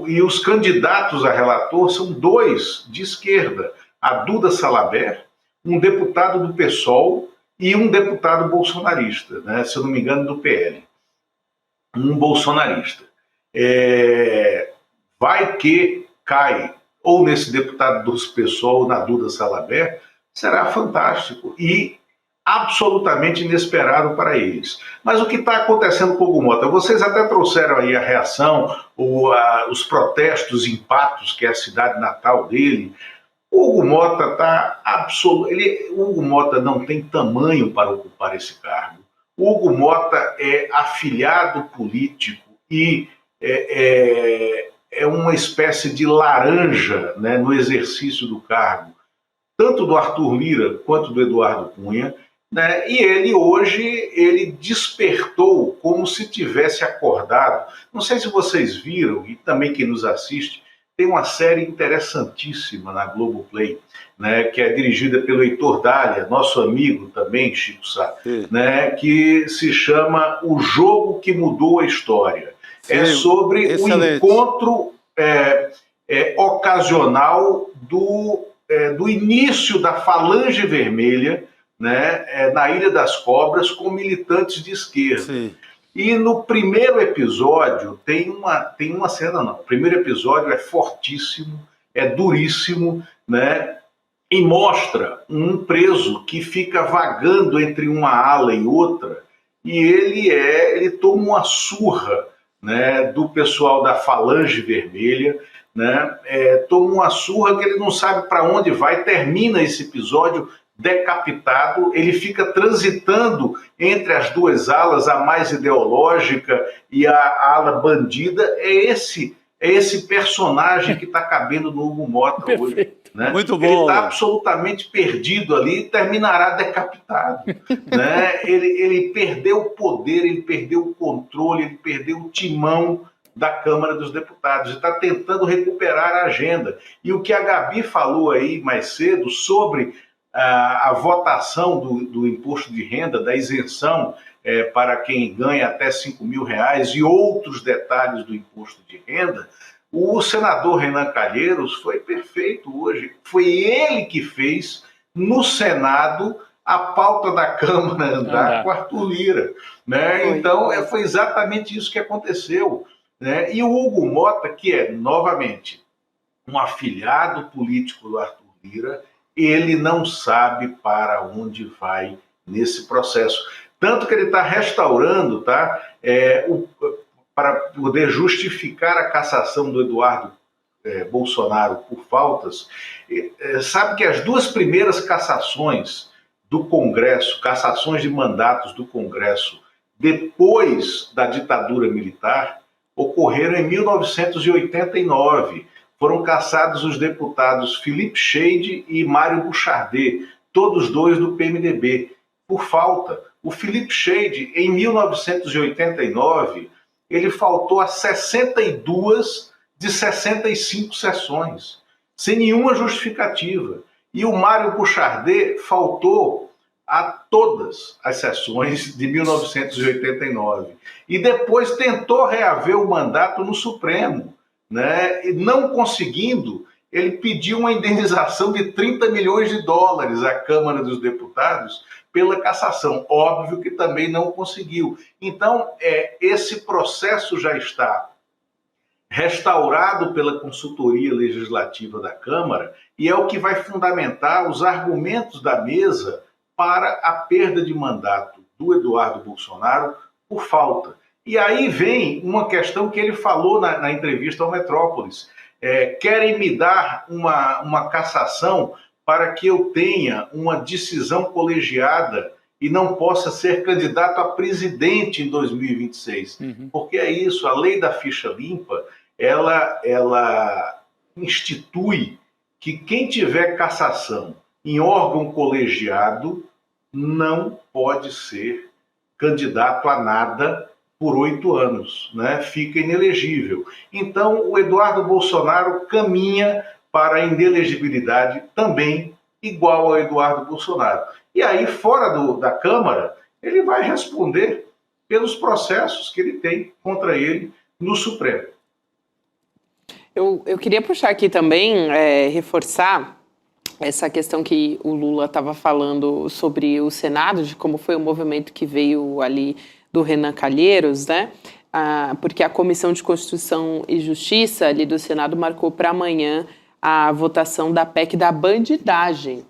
E os candidatos a relator são dois de esquerda, a Duda Salabert, um deputado do PSOL, e um deputado bolsonarista, né, se eu não me engano, do PL. Um bolsonarista. Vai que cai ou nesse deputado do PSOL, na Duda Salabert, será fantástico e absolutamente inesperado para eles. Mas o que está acontecendo com o Hugo Mota? Vocês até trouxeram aí a reação, os protestos, impactos, que é a cidade natal dele. O Hugo Mota está o Hugo Mota não tem tamanho para ocupar esse cargo. O Hugo Mota é afiliado político e é uma espécie de laranja, né, no exercício do cargo, tanto do Arthur Lira quanto do Eduardo Cunha, né, e ele despertou como se tivesse acordado. Não sei se vocês viram, e também quem nos assiste, tem uma série interessantíssima na Globoplay, né, que é dirigida pelo Heitor Dália, nosso amigo também, Chico Sá, né, que se chama O Jogo que Mudou a História. Sim, é sobre o encontro ocasional do início da Falange Vermelha, né, na Ilha das Cobras, com militantes de esquerda. Sim. E no primeiro episódio tem uma cena, não. O primeiro episódio é fortíssimo, é duríssimo, né? E mostra um preso que fica vagando entre uma ala e outra, e ele toma uma surra, né, do pessoal da Falange Vermelha, né? Toma uma surra que ele não sabe para onde vai, termina esse episódio decapitado, ele fica transitando entre as duas alas, a mais ideológica e a ala bandida. É esse personagem que está cabendo no Hugo Mota hoje. Né? Muito bom. Ele está absolutamente perdido ali e terminará decapitado. Né? Ele perdeu o poder, ele perdeu o controle, ele perdeu o timão da Câmara dos Deputados e está tentando recuperar a agenda. E o que a Gabi falou aí mais cedo sobre a votação do imposto de renda, da isenção para quem ganha até R$5.000 e outros detalhes do imposto de renda, O senador Renan Calheiros foi perfeito hoje. Foi ele que fez no Senado a pauta da Câmara andar com Arthur Lira, né? Então, foi exatamente isso que aconteceu, né? E o Hugo Mota, que é, novamente, um afilhado político do Arthur Lira, ele não sabe para onde vai nesse processo. Tanto que ele está restaurando, tá? Para poder justificar a cassação do Eduardo Bolsonaro por faltas. Sabe que as duas primeiras cassações do Congresso, cassações de mandatos do Congresso, depois da ditadura militar, ocorreram em 1989. Foram cassados os deputados Felipe Scheide e Mário Buchardet, todos dois do PMDB, por falta. O Felipe Scheide, em 1989, ele faltou a 62 de 65 sessões, sem nenhuma justificativa. E o Mário Buchardet faltou a todas as sessões de 1989. E depois tentou reaver o mandato no Supremo, né? E não conseguindo, ele pediu uma indenização de 30 milhões de dólares à Câmara dos Deputados pela cassação. Óbvio que também não conseguiu. Então, esse processo já está restaurado pela consultoria legislativa da Câmara e é o que vai fundamentar os argumentos da mesa para a perda de mandato do Eduardo Bolsonaro por falta. E aí vem uma questão que ele falou na entrevista ao Metrópolis. Querem me dar uma cassação para que eu tenha uma decisão colegiada e não possa ser candidato a presidente em 2026. Porque é isso, a lei da ficha limpa, ela institui que quem tiver cassação em órgão colegiado não pode ser candidato a nada por 8 anos, né? Fica inelegível. Então, o Eduardo Bolsonaro caminha para a inelegibilidade também igual ao Eduardo Bolsonaro. E aí, fora da Câmara, ele vai responder pelos processos que ele tem contra ele no Supremo. Eu queria puxar aqui também, reforçar essa questão que o Lula estava falando sobre o Senado, de como foi o movimento que veio ali do Renan Calheiros, né? Porque a Comissão de Constituição e Justiça ali do Senado marcou para amanhã a votação da PEC da bandidagem,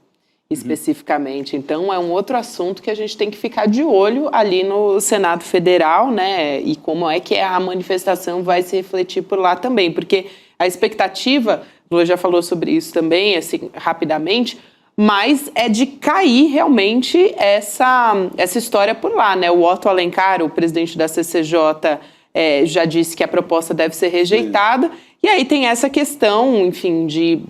especificamente. Então, é um outro assunto que a gente tem que ficar de olho ali no Senado Federal, né? E como é que a manifestação vai se refletir por lá também, porque a expectativa, o Lula já falou sobre isso também, assim, rapidamente, mas é de cair realmente essa história por lá, né? O Otto Alencar, o presidente da CCJ, já disse que a proposta deve ser rejeitada. E aí tem essa questão, enfim, de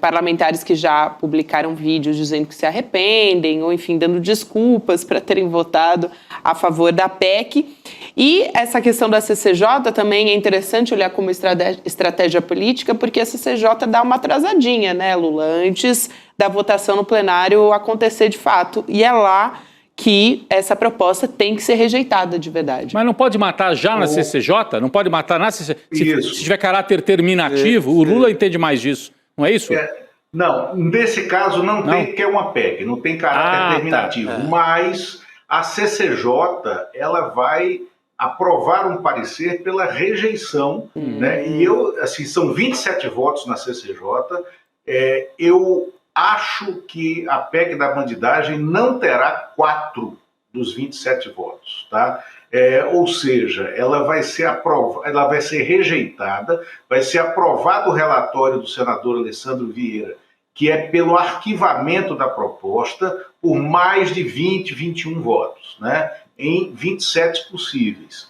parlamentares que já publicaram vídeos dizendo que se arrependem, ou enfim, dando desculpas para terem votado a favor da PEC. E essa questão da CCJ também é interessante olhar como estratégia política, porque a CCJ dá uma atrasadinha, né, Lula, antes da votação no plenário acontecer de fato. E é lá que essa proposta tem que ser rejeitada de verdade. Mas não pode matar já na CCJ? Não pode matar na CCJ? Se tiver caráter terminativo, o Lula entende mais disso, não é isso? Não, nesse caso não tem, porque é uma PEC, não tem caráter terminativo, mas a CCJ ela vai aprovar um parecer pela rejeição, né? E são 27 votos na CCJ, eu acho que a PEC da bandidagem não terá 4 dos 27 votos, tá? Ou seja, ela vai ser rejeitada, vai ser aprovado o relatório do senador Alessandro Vieira, que é pelo arquivamento da proposta por mais de 20, 21 votos, né? Em 27 possíveis.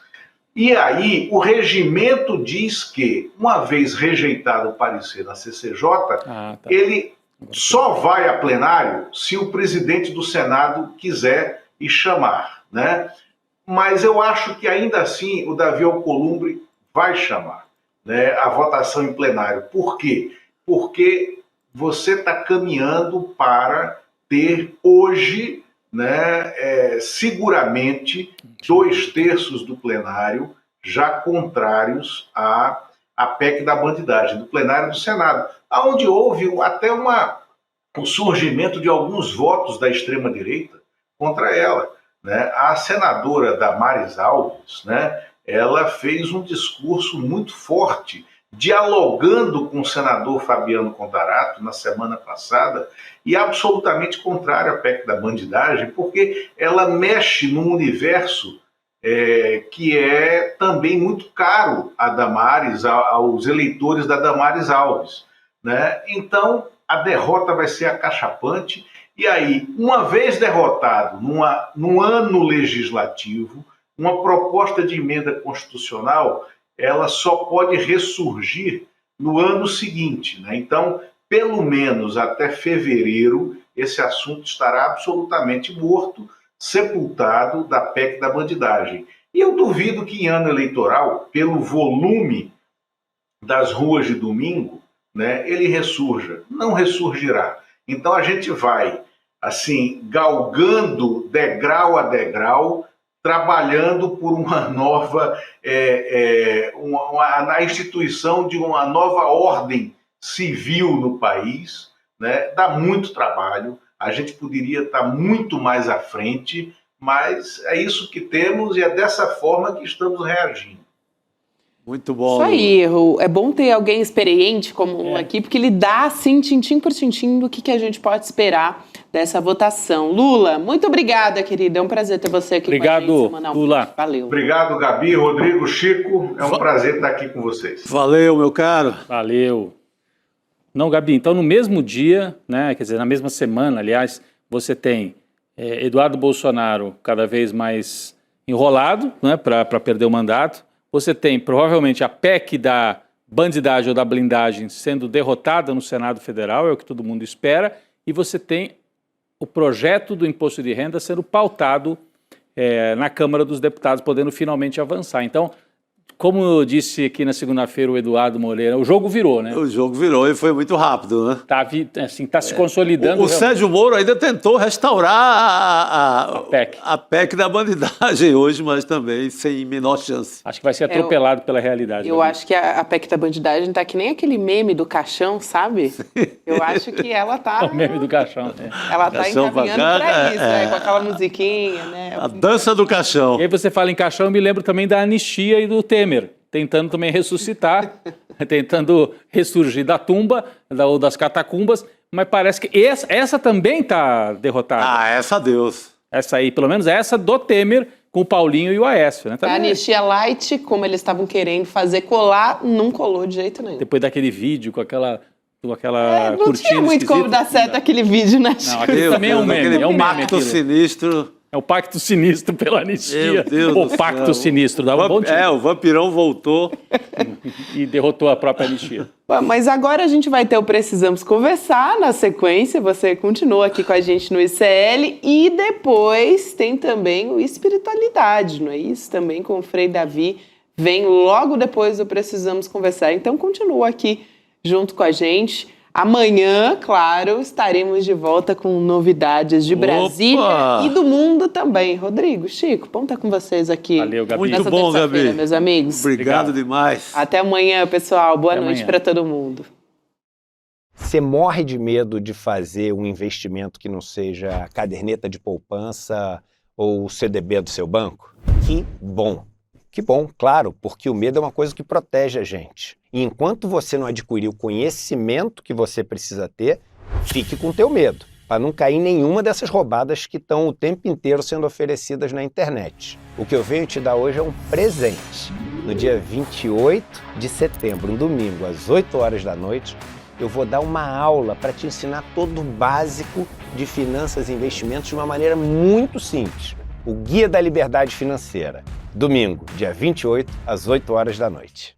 E aí, o regimento diz que, uma vez rejeitado o parecer na CCJ, ele só vai a plenário se o presidente do Senado quiser e chamar, né? Mas eu acho que ainda assim o Davi Alcolumbre vai chamar, né, a votação em plenário. Por quê? Porque você está caminhando para ter hoje, né, seguramente 2/3 do plenário já contrários à a PEC da bandidagem, do plenário do Senado, onde houve até o surgimento de alguns votos da extrema-direita contra ela, né? A senadora Damares Alves, né, ela fez um discurso muito forte, dialogando com o senador Fabiano Contarato na semana passada, e absolutamente contrário à PEC da bandidagem, porque ela mexe num universo que é também muito caro a Damares, aos eleitores da Damares Alves, né? Então, a derrota vai ser acachapante, e aí, uma vez derrotado num ano legislativo, uma proposta de emenda constitucional, ela só pode ressurgir no ano seguinte, né? Então, pelo menos até fevereiro, esse assunto estará absolutamente morto, sepultado da PEC da bandidagem. E eu duvido que em ano eleitoral, pelo volume das ruas de domingo, né, ele ressurja. Não ressurgirá. Então a gente vai, assim, galgando degrau a degrau, trabalhando por uma nova, na instituição de uma nova ordem civil no país, né? Dá muito trabalho, a gente poderia estar muito mais à frente, mas é isso que temos e é dessa forma que estamos reagindo. Muito bom. Isso aí, é bom ter alguém experiente como aqui, porque ele dá, assim, tintim por tintim do que a gente pode esperar dessa votação. Lula, muito obrigada, querida. É um prazer ter você aqui com a gente semanalmente. Lula. Valeu. Obrigado, Gabi, Rodrigo, Chico. É um prazer estar aqui com vocês. Valeu, meu caro. Valeu. Não, Gabi, então no mesmo dia, né, quer dizer, na mesma semana, aliás, você tem Eduardo Bolsonaro cada vez mais enrolado, né, para perder o mandato. Você tem provavelmente a PEC da bandidagem ou da blindagem sendo derrotada no Senado Federal, é o que todo mundo espera, e você tem o projeto do imposto de renda sendo pautado na Câmara dos Deputados, podendo finalmente avançar. Então, como eu disse aqui na segunda-feira o Eduardo Moreira, o jogo virou, né? O jogo virou e foi muito rápido, né? Tá se consolidando. O Sérgio Moro ainda tentou restaurar a PEC da bandidagem hoje, mas também sem menor chance. Acho que vai ser atropelado pela realidade. Eu acho que a PEC da bandidagem tá que nem aquele meme do caixão, sabe? Eu acho que ela tá... O meme do caixão. Ela tá encaminhando pra isso, com aquela musiquinha, né? A dança do caixão. E aí você fala em caixão, eu me lembro também da anistia e do Temer, tentando também ressuscitar, tentando ressurgir da tumba, ou das catacumbas, mas parece que essa também está derrotada. Ah, essa Deus. Essa aí, pelo menos essa do Temer, com o Paulinho e o Aécio, né? A anistia light, como eles estavam querendo fazer colar, não colou de jeito nenhum. Depois daquele vídeo com aquela não cortina tinha muito como dar certo aquele vídeo, né? Não, aquele também é um meme. É um pacto sinistro. É o pacto sinistro pela anistia. Meu Deus o pacto sinistro. Dá um bom time. O vampirão voltou. E derrotou a própria anistia. Mas agora a gente vai ter o Precisamos Conversar na sequência. Você continua aqui com a gente no ICL. E depois tem também o Espiritualidade, não é isso? Também com o Frei Davi. Vem logo depois do Precisamos Conversar. Então continua aqui junto com a gente. Amanhã, claro, estaremos de volta com novidades de Brasília e do mundo também. Rodrigo, Chico, bom estar com vocês aqui. Valeu, Gabi. Muito bom, Gabi. Meus amigos. Obrigado demais. Até amanhã, pessoal. Boa noite para todo mundo. Você morre de medo de fazer um investimento que não seja a caderneta de poupança ou o CDB do seu banco? Que bom! Que bom, claro, porque o medo é uma coisa que protege a gente. E enquanto você não adquirir o conhecimento que você precisa ter, fique com o teu medo, para não cair em nenhuma dessas roubadas que estão o tempo inteiro sendo oferecidas na internet. O que eu venho te dar hoje é um presente. No dia 28 de setembro, um domingo, às 8 horas da noite, eu vou dar uma aula para te ensinar todo o básico de finanças e investimentos de uma maneira muito simples. O Guia da Liberdade Financeira. Domingo, dia 28, às 8 horas da noite.